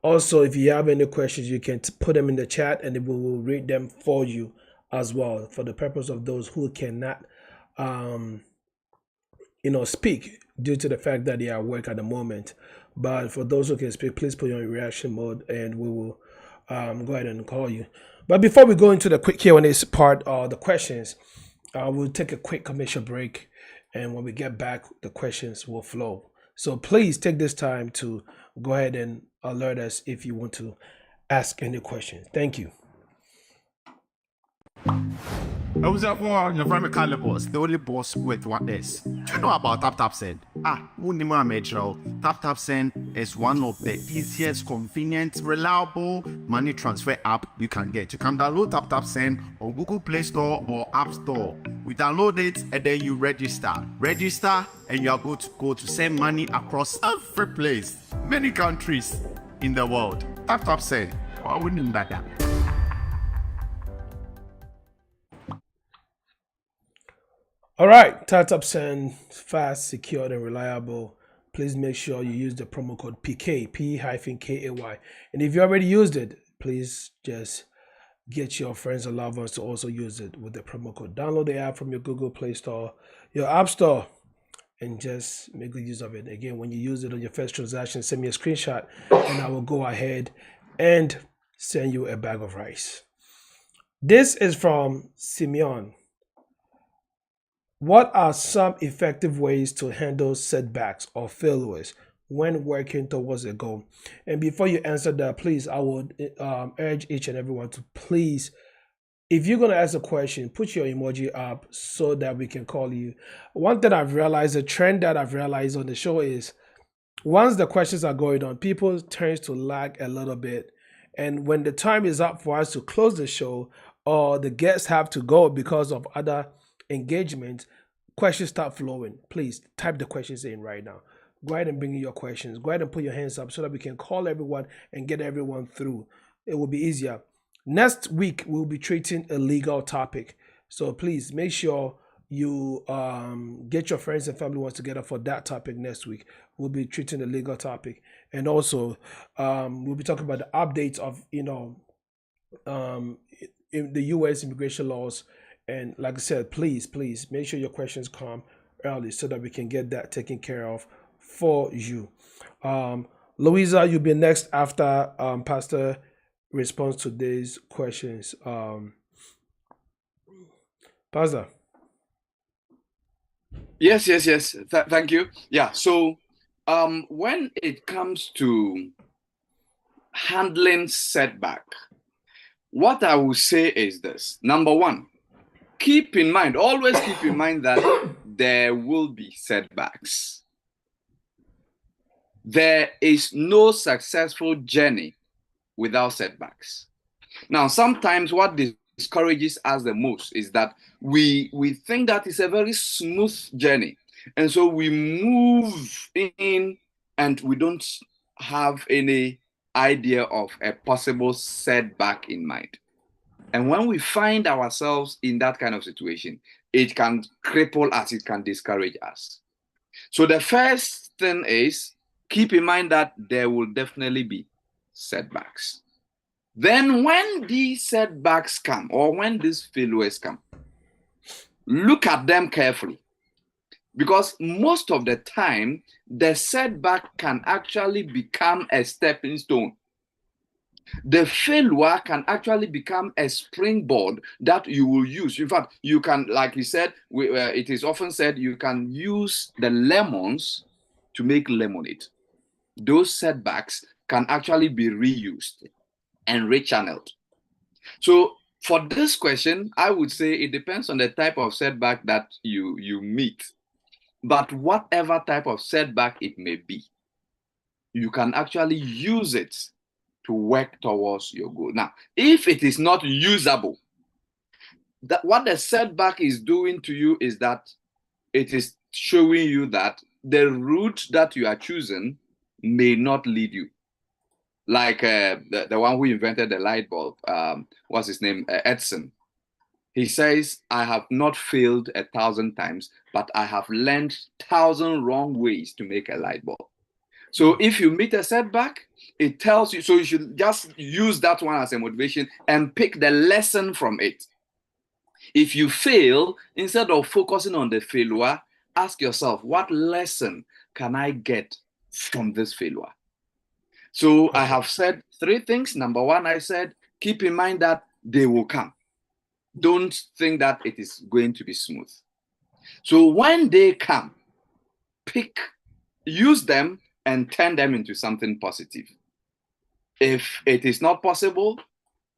Also, if you have any questions, you can put them in the chat and we will read them for you as well, for the purpose of those who cannot speak due to the fact that they are at work at the moment. But for those who can speak, please put your reaction mode and we will go ahead and call you. But before we go into the quick Q&A part of the questions, we'll take a quick commercial break, and when we get back, the questions will flow. So please take this time to go ahead and alert us if you want to ask any questions. Thank you. I was at one, your friend Carla boss, the only boss with what is. Do you know about TapTapSend? TapTapSend is one of the easiest, convenient, reliable money transfer app you can get. You can download TapTapSend on Google Play Store or App Store. We download it and then you register. Register and you are good to go to send money across every place, many countries in the world. TapTapSend. I wouldn't like that. All right, TapTapSend, fast, secure, and reliable. Please make sure you use the promo code PK, P-K-A-Y. And if you already used it, please just get your friends and loved ones to also use it with the promo code. Download the app from your Google Play Store, your App Store, and just make good use of it. Again, when you use it on your first transaction, send me a screenshot, and I will go ahead and send you a bag of rice. This is from Simeon. What are some effective ways to handle setbacks or failures when working towards a goal? And before you answer that, please, I would urge each and everyone to please, if you're going to ask a question, put your emoji up so that we can call you. One thing I've realized, a trend that I've realized on the show is once the questions are going on, people tend to lag a little bit. And when the time is up for us to close the show or the guests have to go because of other engagement, questions start flowing. Please type the questions in right now. Go ahead and bring in your questions. Go ahead and put your hands up so that we can call everyone and get everyone through. It will be easier. Next week, we'll be treating a legal topic. So please make sure you get your friends and family ones together for that topic next week. We'll be treating a legal topic. And also, we'll be talking about the updates of, in the U.S. immigration laws. And like I said, please make sure your questions come early so that we can get that taken care of for you. Louisa, you'll be next after Pastor responds to these questions. Pastor. Yes. Thank you. Yeah. So when it comes to handling setback, what I will say is this. Number one, always keep in mind that there will be setbacks. There is no successful journey without setbacks. Now, sometimes what discourages us the most is that we think that it's a very smooth journey. And so we move in and we don't have any idea of a possible setback in mind. And when we find ourselves in that kind of situation, it can cripple us, it can discourage us. So the first thing is keep in mind that there will definitely be setbacks. Then when these setbacks come, or when these failures come, look at them carefully. Because most of the time, the setback can actually become a stepping stone. The failure can actually become a springboard that you will use. In fact, you can, like we said, it is often said, you can use the lemons to make lemonade. Those setbacks can actually be reused and rechanneled. So for this question, I would say it depends on the type of setback that you meet. But whatever type of setback it may be, you can actually use it to work towards your goal. Now, if it is not usable, what the setback is doing to you is that it is showing you that the route that you are choosing may not lead you. Like the one who invented the light bulb, what's his name? Edison. He says, I have not failed 1,000 times, but I have learned 1,000 wrong ways to make a light bulb. So if you meet a setback, it tells you, so you should just use that one as a motivation and pick the lesson from it. If you fail, instead of focusing on the failure, ask yourself, what lesson can I get from this failure? So I have said 3 things. Number 1, I said, keep in mind that they will come. Don't think that it is going to be smooth. So when they come, use them and turn them into something positive. If it is not possible,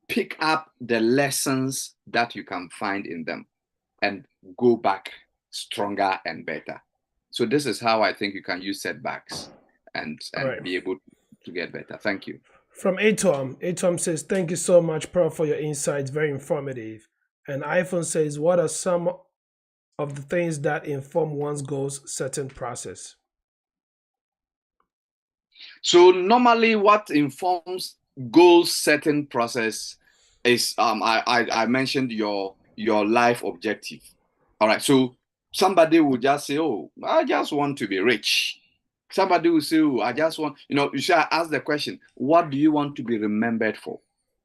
pick up the lessons that you can find in them and go back stronger and better. So this is how I think you can use setbacks and be able to get better. Thank you. From Atom says, thank you so much, Prof, for your insights. Very informative. And iPhone says, what are some of the things that inform one's goals setting process? So normally what informs goal setting process is I mentioned your life objective. All right. So somebody will just say, oh, I just want to be rich. Somebody will say, oh, I just want, you should ask the question, what do you want to be remembered for?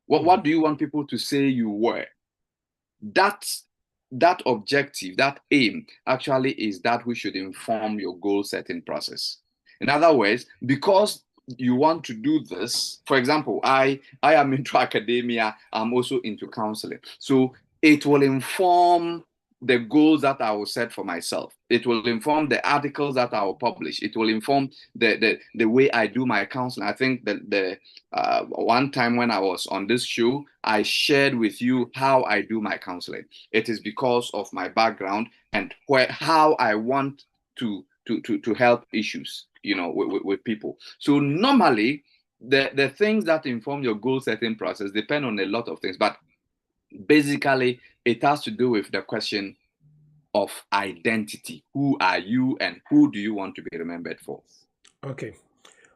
What do you want people to say you were? That objective, that aim actually is that which should inform your goal setting process. In other words, because you want to do this, for example, I am into academia, I'm also into counseling. So it will inform the goals that I will set for myself. It will inform the articles that I will publish. It will inform the way I do my counseling. I think the one time when I was on this show, I shared with you how I do my counseling. It is because of my background and how I want to help issues, with people. So normally, the things that inform your goal setting process depend on a lot of things, but basically, it has to do with the question of identity. Who are you and who do you want to be remembered for? Okay.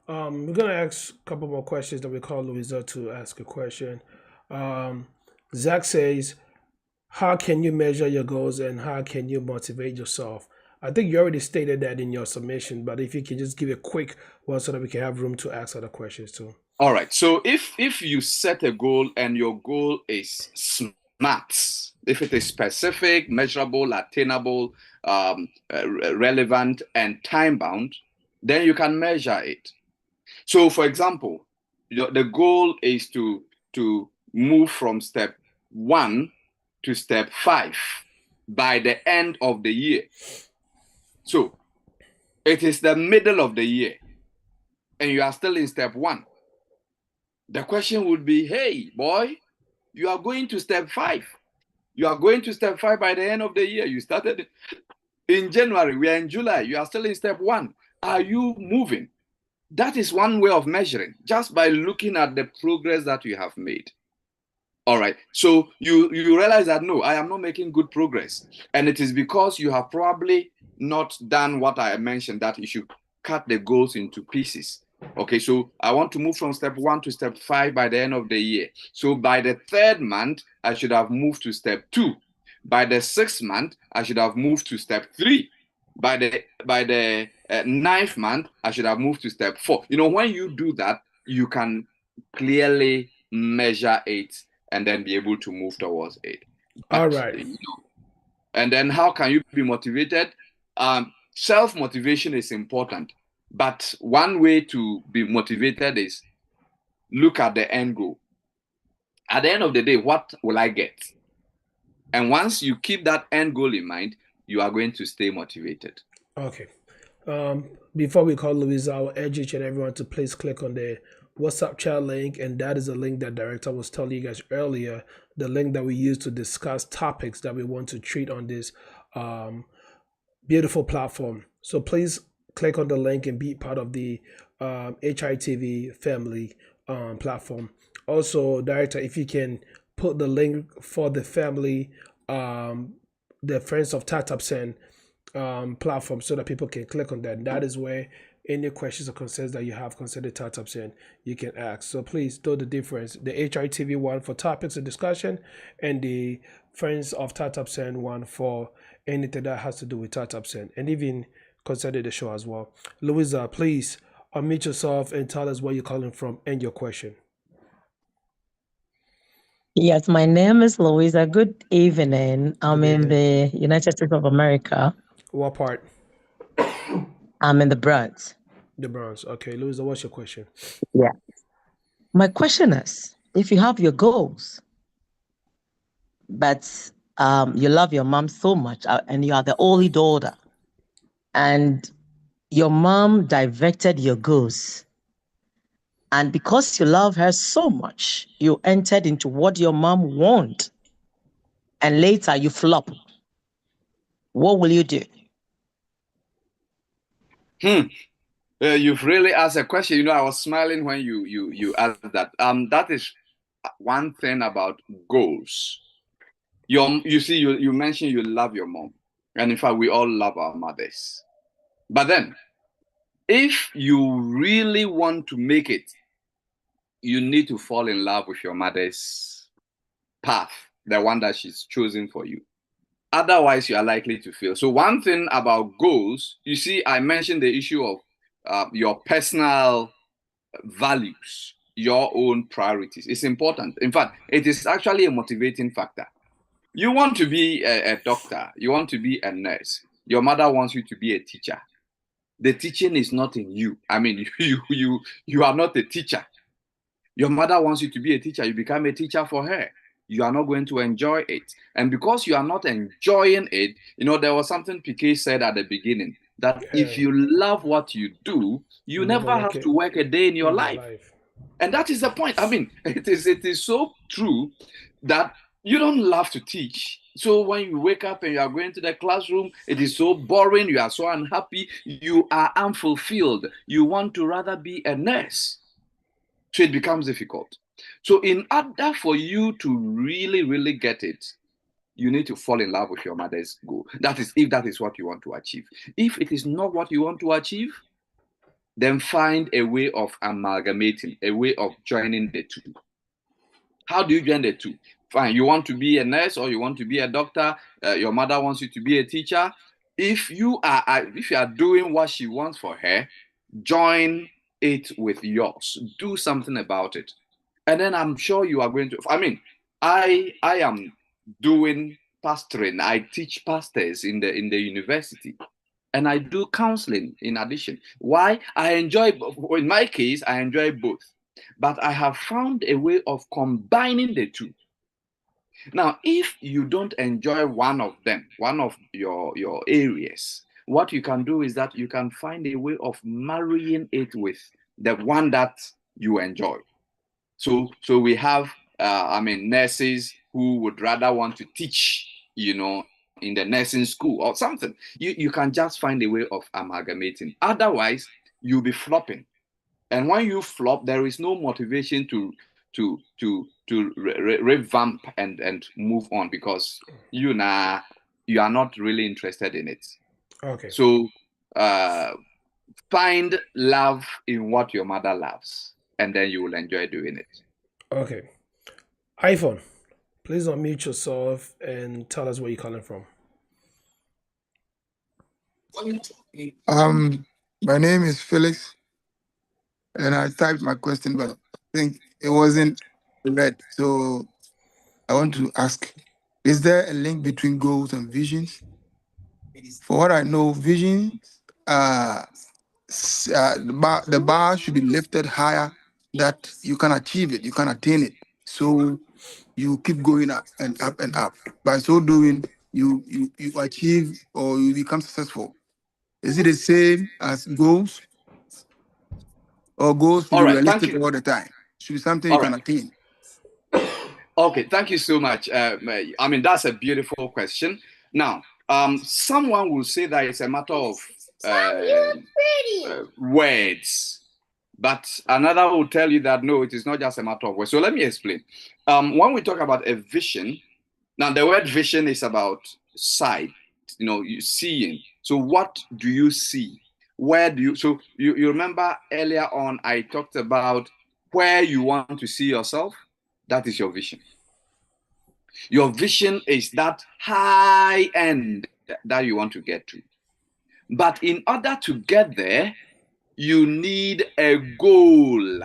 We're going to ask a couple more questions that we call Louisa to ask a question. Zach says, how can you measure your goals and how can you motivate yourself? I think you already stated that in your submission, but if you can just give a quick one so that we can have room to ask other questions too. All right. So if you set a goal and your goal is SMART, if it is specific, measurable, attainable, relevant, and time-bound, then you can measure it. So, for example, the goal is to move from step 1 to step 5 by the end of the year. So, it is the middle of the year, and you are still in step 1. The question would be, hey, boy, you are going to step 5. You are going to step 5 by the end of the year. You started in January. We are in July. You are still in step 1. Are you moving? That is one way of measuring, just by looking at the progress that you have made. All right. So you realize that, no, I am not making good progress. And it is because you have probably not done what I mentioned, that you should cut the goals into pieces. Okay, so I want to move from step 1 to step 5 by the end of the year. So by the 3rd month, I should have moved to step 2. By the 6th month, I should have moved to step 3. By the ninth month, I should have moved to step 4. When you do that, you can clearly measure it and then be able to move towards it. All But right. And then how can you be motivated? Self-motivation is important, but one way to be motivated is look at the end goal. At the end of the day, what will I get? And once you keep that end goal in mind, you are going to stay motivated. Okay. Before we call Louisa, I'll urge each and everyone to please click on the WhatsApp chat link, and that is the link that Director was telling you guys earlier, the link that we use to discuss topics that we want to treat on this beautiful platform. So please click on the link and be part of the HITV family platform. Also, Director, if you can put the link for the family, the Friends of Tatapsen platform, so that people can click on that. That is where any questions or concerns that you have concerning Tatapsen, you can ask. So please know the difference. The HITV one for topics of discussion, and the Friends of Tatapsen one for anything that has to do with Tatapsen, and even concerning the show as well. Louisa, please unmute yourself and tell us where you're calling from and your question. Yes, my name is Louisa. Good evening. I'm in the United States of America. What part? I'm in the Bronx. The Bronx. Okay, Louisa, what's your question? Yeah. My question is, if you have your goals, but you love your mom so much, and you are the only daughter, and your mom diverted your goals, and because you love her so much, you entered into what your mom wants, and later you flop. What will you do? You've really asked a question. I was smiling when you asked that. That is one thing about goals. You see, you mentioned you love your mom, and in fact, we all love our mothers. But then, if you really want to make it, you need to fall in love with your mother's path, the one that she's chosen for you. Otherwise, you are likely to fail. So one thing about goals, you see, I mentioned the issue of your personal values, your own priorities. It's important. In fact, it is actually a motivating factor. You want to be a doctor. You want to be a nurse. Your mother wants you to be a teacher. The teaching is not in you. I mean, you are not a teacher. Your mother wants you to be a teacher. You become a teacher for her. You are not going to enjoy it. And because you are not enjoying it, there was something Piquet said at the beginning, that if you love what you do, you never have to work a day in your life. And that is the point. I mean, it is so true that you don't love to teach. So when you wake up and you are going to the classroom, it is so boring. You are so unhappy. You are unfulfilled. You want to rather be a nurse. So it becomes difficult. So in order for you to really, really get it, you need to fall in love with your mother's goal. That is, if that is what you want to achieve. If it is not what you want to achieve, then find a way of amalgamating, a way of joining the two. How do you join the two? Fine, you want to be a nurse or you want to be a doctor. Your mother wants you to be a teacher. If you are doing what she wants for her, join it with yours. Do something about it. And then I'm sure you are going to, I am doing pastoring. I teach pastors in the university, and I do counseling in addition. Why? In my case, I enjoy both, but I have found a way of combining the two. Now, if you don't enjoy one of them, one of your areas, what you can do is that you can find a way of marrying it with the one that you enjoy. So we have, nurses who would rather want to teach, in the nursing school or something. You can just find a way of amalgamating. Otherwise, you'll be flopping. And when you flop, there is no motivation to revamp and move on, because you are not really interested in it. Okay. So find love in what your mother loves, and then you will enjoy doing it. Okay. iPhone, please unmute yourself and tell us where you're calling from. My name is Felix, and I typed my question, but I think it wasn't read. So I want to ask, is there a link between goals and visions? For what I know, vision, the bar should be lifted higher that you can achieve it, you can attain it. So you keep going up and up and up. By so doing, you achieve or you become successful. Is it the same as goals? Or goals should All be right, thank realistic you. all the time? Should be something All you can right. attain. Okay, thank you so much. I mean, that's a beautiful question. Now, someone will say that it's a matter of words, but another will tell you that no, it is not just a matter of words. So let me explain. When we talk about a vision, now the word vision is about sight, you seeing. So what do you see? Where do you, so you remember earlier on, I talked about where you want to see yourself. That is your vision. Your vision is that high end that you want to get to. But in order to get there, you need a goal.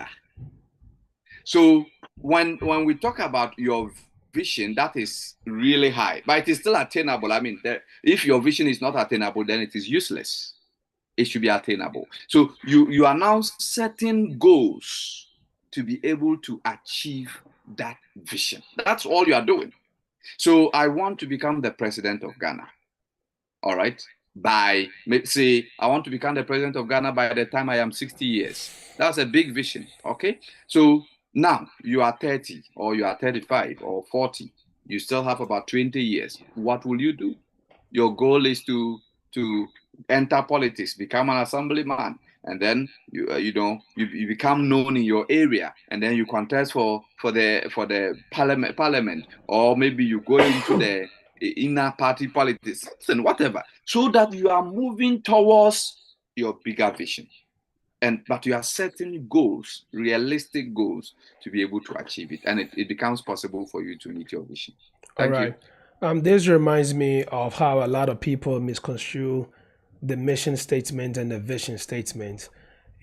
So when we talk about your vision, that is really high, but it is still attainable. I mean, if your vision is not attainable, then it is useless. It should be attainable. So you are now setting goals to be able to achieve that vision. That's all you are doing. So I want to become the president of Ghana. All right. Say I want to become the president of Ghana by the time I am 60 years. That's a big vision. Okay. So now you are 30 or you are 35 or 40. You still have about 20 years. What will you do? Your goal is to enter politics, become an assemblyman, and then you become known in your area, and then you contest for the parliament, or maybe you go into the inner party politics and whatever, so that you are moving towards your bigger vision. But you are setting goals, realistic goals, to be able to achieve it, and it becomes possible for you to meet your vision. Thank you. This reminds me of how a lot of people misconstrue the mission statement and the vision statement,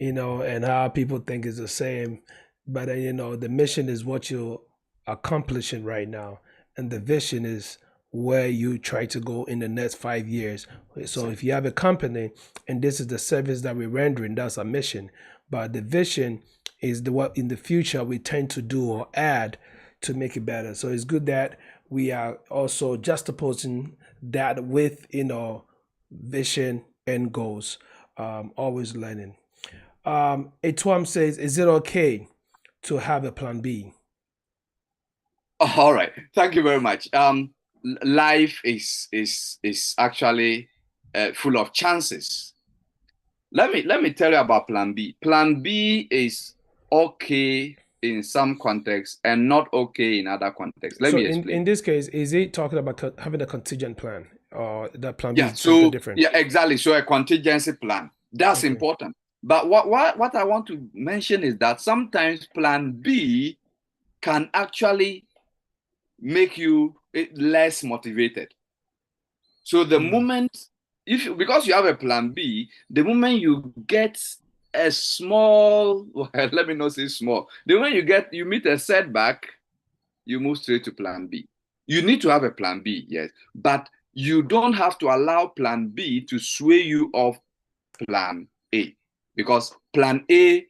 and how people think it's the same. But the mission is what you're accomplishing right now, and the vision is where you try to go in the next 5 years. So if you have a company and this is the service that we're rendering, that's a mission. But the vision is what in the future we tend to do or add to make it better. So it's good that we are also juxtaposing that with vision and goals. Always learning. Etwam says, is it okay to have a plan B? All right, thank you very much. Life is actually full of chances. Let me tell you about plan B. Plan B is okay in some contexts and not okay in other contexts. Let me explain. In this case, is he talking about having a contingent plan, or that plan B is so something different? Yeah, exactly. So a contingency plan, that's important. But what I want to mention is that sometimes plan B can actually make you less motivated. So the moment, because you have a plan B, the moment you get a small, let me not say small, the moment you meet a setback, you move straight to plan B. You need to have a plan B, yes, but you don't have to allow plan B to sway you off plan A, because plan A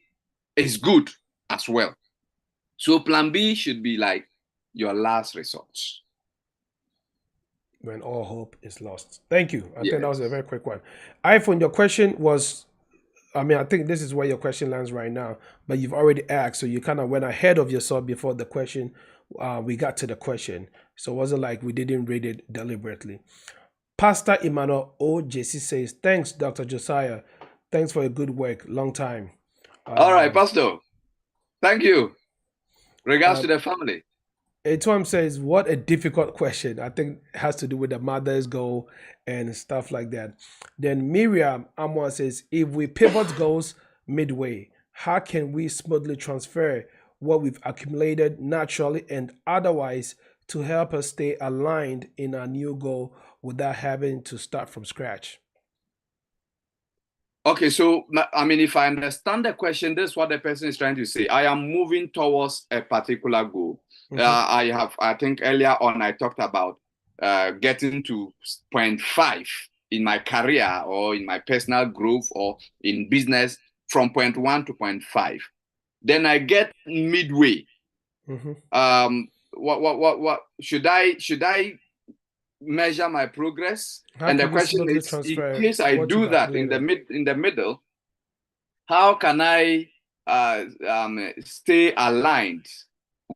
is good as well. So plan B should be like your last resort. When all hope is lost. Thank you. I think that was a very quick one. iPhone, your question was, I think this is where your question lands right now, but you've already asked, so you kind of went ahead of yourself before the question. We got to the question, so it wasn't like we didn't read it deliberately. Pastor Emmanuel OJC says, thanks, Dr. Josiah. Thanks for your good work. Long time. All right, Pastor. Thank you. Regards to the family. Etwam says, what a difficult question. I think it has to do with the mother's goal and stuff like that. Then Miriam Amwa says, if we pivot goals midway, how can we smoothly transfer what we've accumulated naturally and otherwise to help us stay aligned in our new goal without having to start from scratch? Okay, so I mean, if I understand the question, this is what the person is trying to say. I am moving towards a particular goal. I think earlier on I talked about getting to 0.5 in my career or in my personal growth or in business from 0.1 to 0.5. Then I get midway. What should I measure my progress? How And the can you question smoothly is, in transfer case I what do you've that in the middle, how can I stay aligned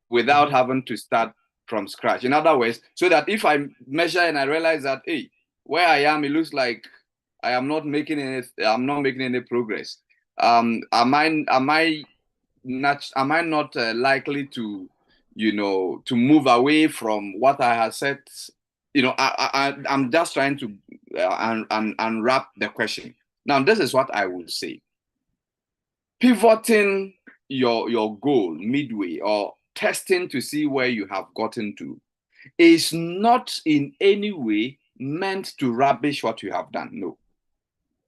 without having to start from scratch? In other words, so that if I measure and I realize that, hey, where I am, it looks like I'm not making any progress. Am I not likely to, to move away from what I have said? I'm just trying to unwrap the question. Now, this is what I would say. Pivoting your goal midway or testing to see where you have gotten to is not in any way meant to rubbish what you have done. No.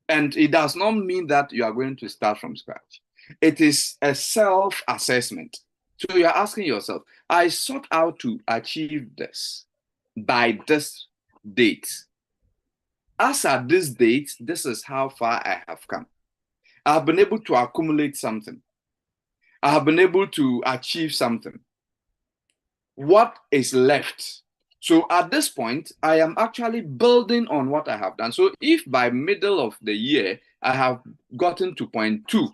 And it does not mean that you are going to start from scratch. It is a self-assessment. So you're asking yourself, I sought out to achieve this by this date. As at this date, this is how far I have come. I have been able to accumulate something. I have been able to achieve something. What is left? So at this point, I am actually building on what I have done. So if by middle of the year, I have gotten to 0.2,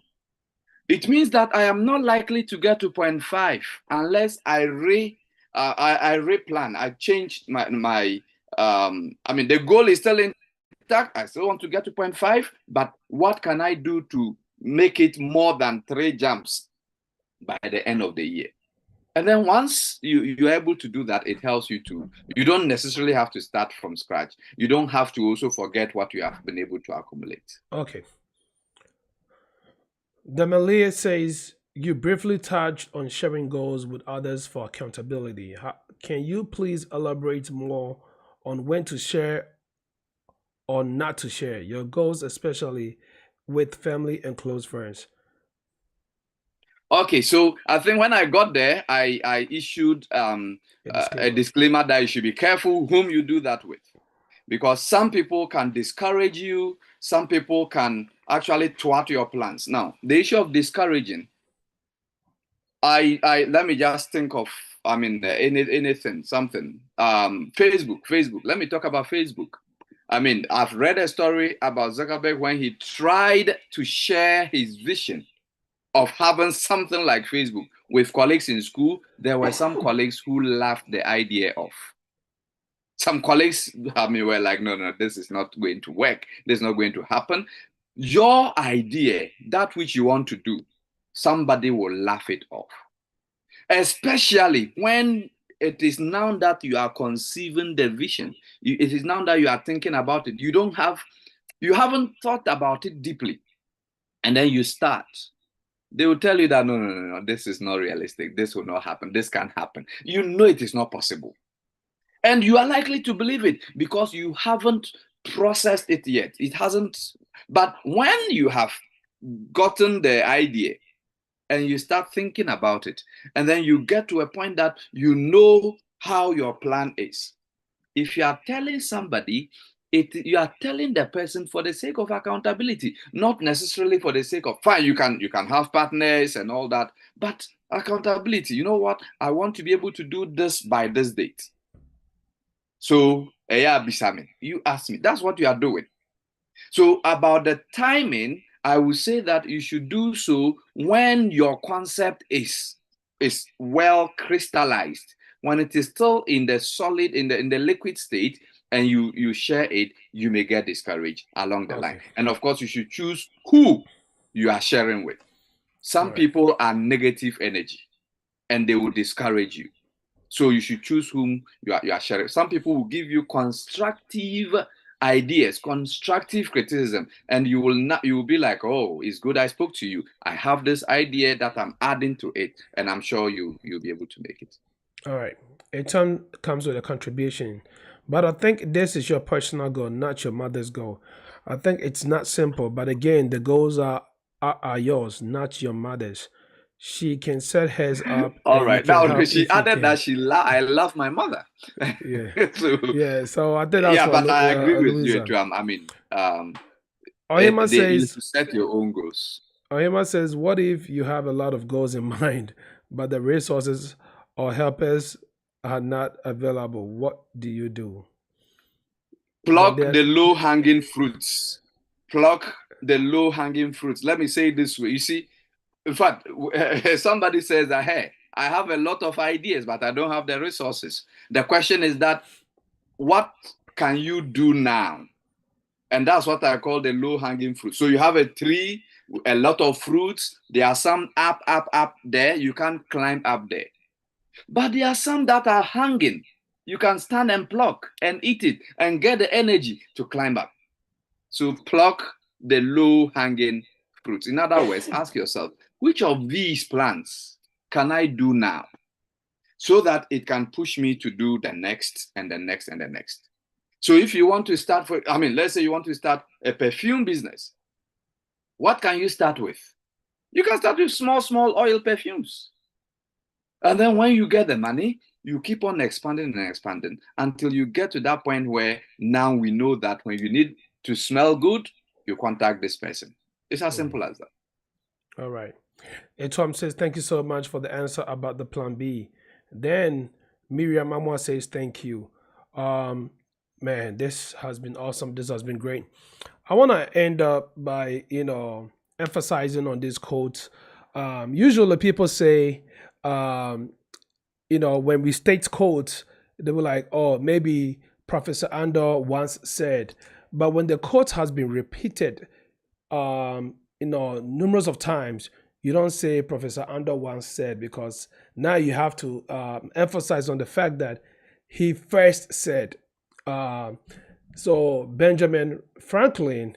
it means that I am not likely to get to 0.5 unless I replan. I changed the goal is still intact. I still want to get to 0.5, but what can I do to make it more than 3 jumps by the end of the year? And then once you're able to do that, it helps you you don't necessarily have to start from scratch. You don't have to also forget what you have been able to accumulate. Okay. Demalia says, you briefly touched on sharing goals with others for accountability. Can you please elaborate more on when to share or not to share your goals, especially with family and close friends? Okay, so I think when I got there, I issued a disclaimer that you should be careful whom you do that with, because some people can discourage you. Some people can actually thwart your plans. Now, the issue of discouraging, let me just think of, anything, something. Facebook. Let me talk about Facebook. I've read a story about Zuckerberg when he tried to share his vision of having something like Facebook with colleagues in school. There were some colleagues who laughed the idea off. Some colleagues, were like, no, this is not going to work. This is not going to happen. Your idea, that which you want to do, somebody will laugh it off. Especially when it is now that you are conceiving the vision. It is now that you are thinking about it. You haven't thought about it deeply. And then you start. They will tell you that, no, this is not realistic. This will not happen. This can't happen. You know it is not possible. And you are likely to believe it because you haven't processed it yet. It hasn't. But when you have gotten the idea and you start thinking about it, and then you get to a point that you know how your plan is. If you are telling somebody, you are telling the person for the sake of accountability, not necessarily for the sake of, fine, you can have partners and all that, but accountability. You know what? I want to be able to do this by this date. So, you ask me. That's what you are doing. So about the timing, I would say that you should do so when your concept is well crystallized. When it is still in the solid, in the liquid state, and you share it, you may get discouraged along the line. And of course, you should choose who you are sharing with. Some people are negative energy, and they will discourage you. So you should choose whom you are sharing. Some people will give you constructive ideas, constructive criticism, and you will be like, oh, it's good I spoke to you. I have this idea that I'm adding to it, and I'm sure you'll be able to make it. All right. A turn comes with a contribution, but I think this is your personal goal, not your mother's goal. I think it's not simple, but again, the goals are yours, not your mother's. She can set hers up, All and you right. can Now help she if you added can. that I love my mother. Yeah, So yeah. So I think that's yeah, for but I agree with you Louisa. too. I mean, Oyema you says, should set your own goals. Oyema says, what if you have a lot of goals in mind, but the resources or helpers are not available? What do you do? Well, Pluck the low-hanging fruits. Pluck the low-hanging fruits. Let me say it this way. You see, in fact, somebody says that, hey, I have a lot of ideas, but I don't have the resources. The question is that, what can you do now? And that's what I call the low-hanging fruit. So you have a tree, a lot of fruits. There are some up there. You can't climb up there. But there are some that are hanging. You can stand and pluck and eat it and get the energy to climb up. So pluck the low-hanging fruits. In other words, ask yourself, which of these plants can I do now so that it can push me to do the next and the next and the next? So if you want to start, let's say you want to start a perfume business, what can you start with? You can start with small oil perfumes. And then when you get the money, you keep on expanding and expanding until you get to that point where now we know that when you need to smell good, you contact this person. It's as simple as that. All right. Tom says, thank you so much for the answer about the plan B. Then Miriam Amwa says, thank you. Man, this has been awesome. This has been great. I want to end up by, emphasizing on this quote. Usually people say, when we state quotes, they were like, oh, maybe Professor Andor once said. But when the quote has been repeated, numerous of times, you don't say Professor Andor once said, because now you have to emphasize on the fact that he first said. So Benjamin Franklin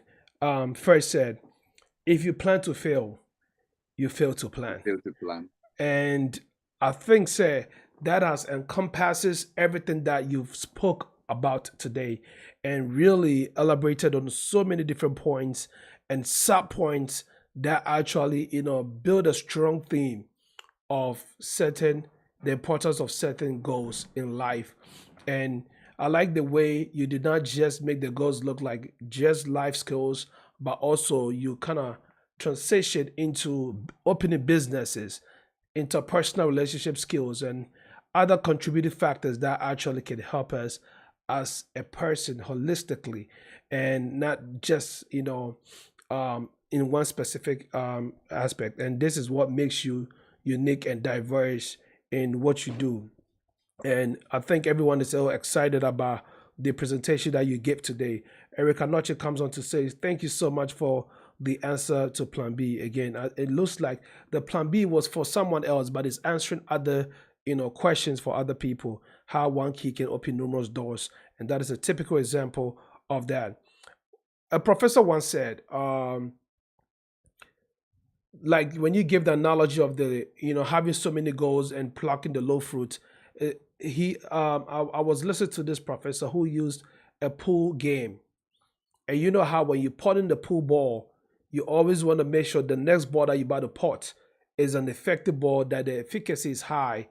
first said, if you plan to fail, you fail to plan. Fail to plan. And I think, sir, that has encompasses everything that you've spoke about today and really elaborated on so many different points and sub points that actually, build a strong theme of the importance of certain goals in life. And I like the way you did not just make the goals look like just life skills, but also you kind of transition into opening businesses, interpersonal relationship skills, and other contributing factors that actually can help us as a person holistically, and not just in one specific aspect. And this is what makes you unique and diverse in what you do. And I think everyone is so excited about the presentation that you gave today. Erica Noche comes on to say, thank you so much for the answer to Plan B. Again, it looks like the Plan B was for someone else, but it's answering other questions for other people, how one key can open numerous doors. And that is a typical example of that. A professor once said, like when you give the analogy of the having so many goals and plucking the low fruit, I was listening to this professor who used a pool game, and you know how when you pot in the pool ball, you always want to make sure the next ball that you about to pot is an effective ball, that the efficacy is high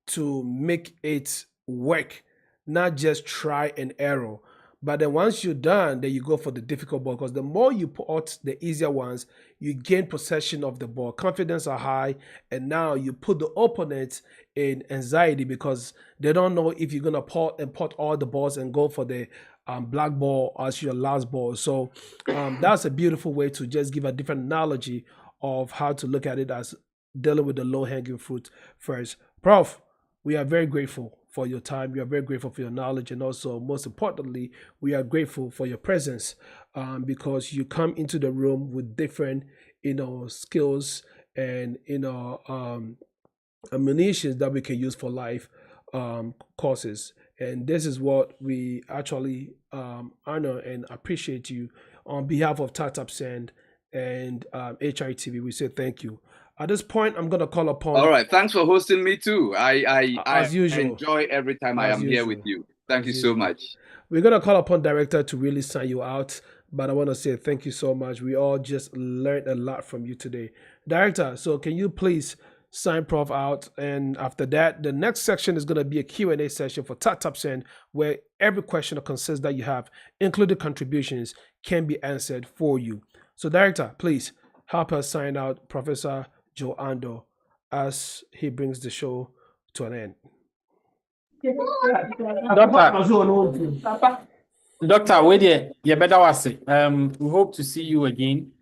to make it work, not just try and error. But then once you're done, then you go for the difficult ball, because the more you put the easier ones, you gain possession of the ball. Confidence are high, and now you put the opponent in anxiety because they don't know if you're gonna pot all the balls and go for the black ball as your last ball. So that's a beautiful way to just give a different analogy of how to look at it as dealing with the low-hanging fruit first. Prof, we are very grateful for your time. We are very grateful for your knowledge, and also, most importantly, we are grateful for your presence, because you come into the room with different, skills and ammunitions that we can use for life courses. And this is what we actually honor and appreciate you on behalf of Startup Send and HITV. We say thank you. At this point, I'm going to call upon... All right. Thanks for hosting me too. I as usual, enjoy every time I am here with you. Thank you so much. We're going to call upon Director to really sign you out. but I want to say thank you so much. We all just learned a lot from you today. Director, so can you please sign Prof out? And after that, the next section is going to be a Q&A session for Tap Send, where every question or concerns that you have, including contributions, can be answered for you. So Director, please help us sign out Professor Joe Andor as he brings the show to an end. Doctor, wait there. You better was it. We hope to see you again.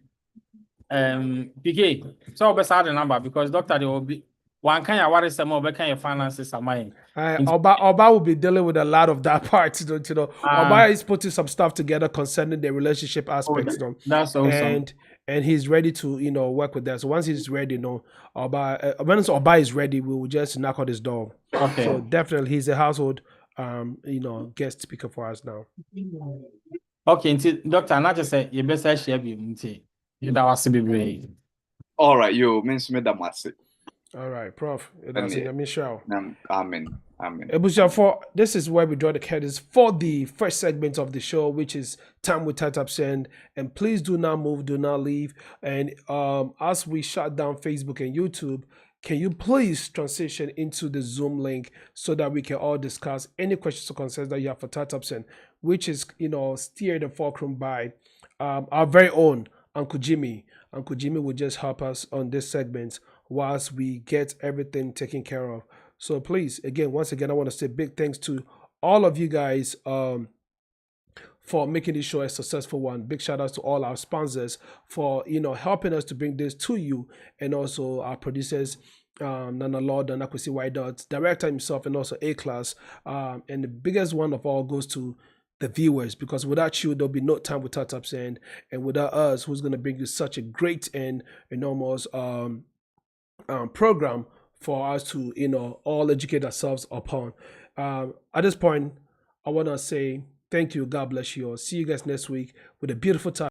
PK, so best add the number because doctor, there will be one kind of worry some more, but kind of finances are mine. Oba will be dealing with a lot of that part, don't you know? Oba is putting some stuff together concerning the relationship aspects, that's awesome. And he's ready to, work with that. So once he's ready, Oba, once Oba is ready, we will just knock on his door. Okay. So definitely, he's a household, guest speaker for us now. Okay, doctor, not just say you best share you. That was to be brave. All right, you means me that must. All right, Prof. That's it. Amen. Ebusha, this is where we draw the curtains for the first segment of the show, which is Time with Tap Send. And please do not move, do not leave. And as we shut down Facebook and YouTube, can you please transition into the Zoom link so that we can all discuss any questions or concerns that you have for Tap Send, which is, steered and fulcrum by our very own Uncle Jimmy. Uncle Jimmy will just help us on this segment whilst we get everything taken care of. So please, once again, I want to say big thanks to all of you guys for making this show a successful one. Big shout outs to all our sponsors for helping us to bring this to you, and also our producers, Nana Lord and Akwesi White Dots, director himself, and also A-Class. And the biggest one of all goes to the viewers, because without you, there'll be no Time with Tap Send, and without us, who's going to bring you such a great and enormous program for us to all educate ourselves upon. At this point, I want to say thank you, God bless you all. See you guys next week with a beautiful time.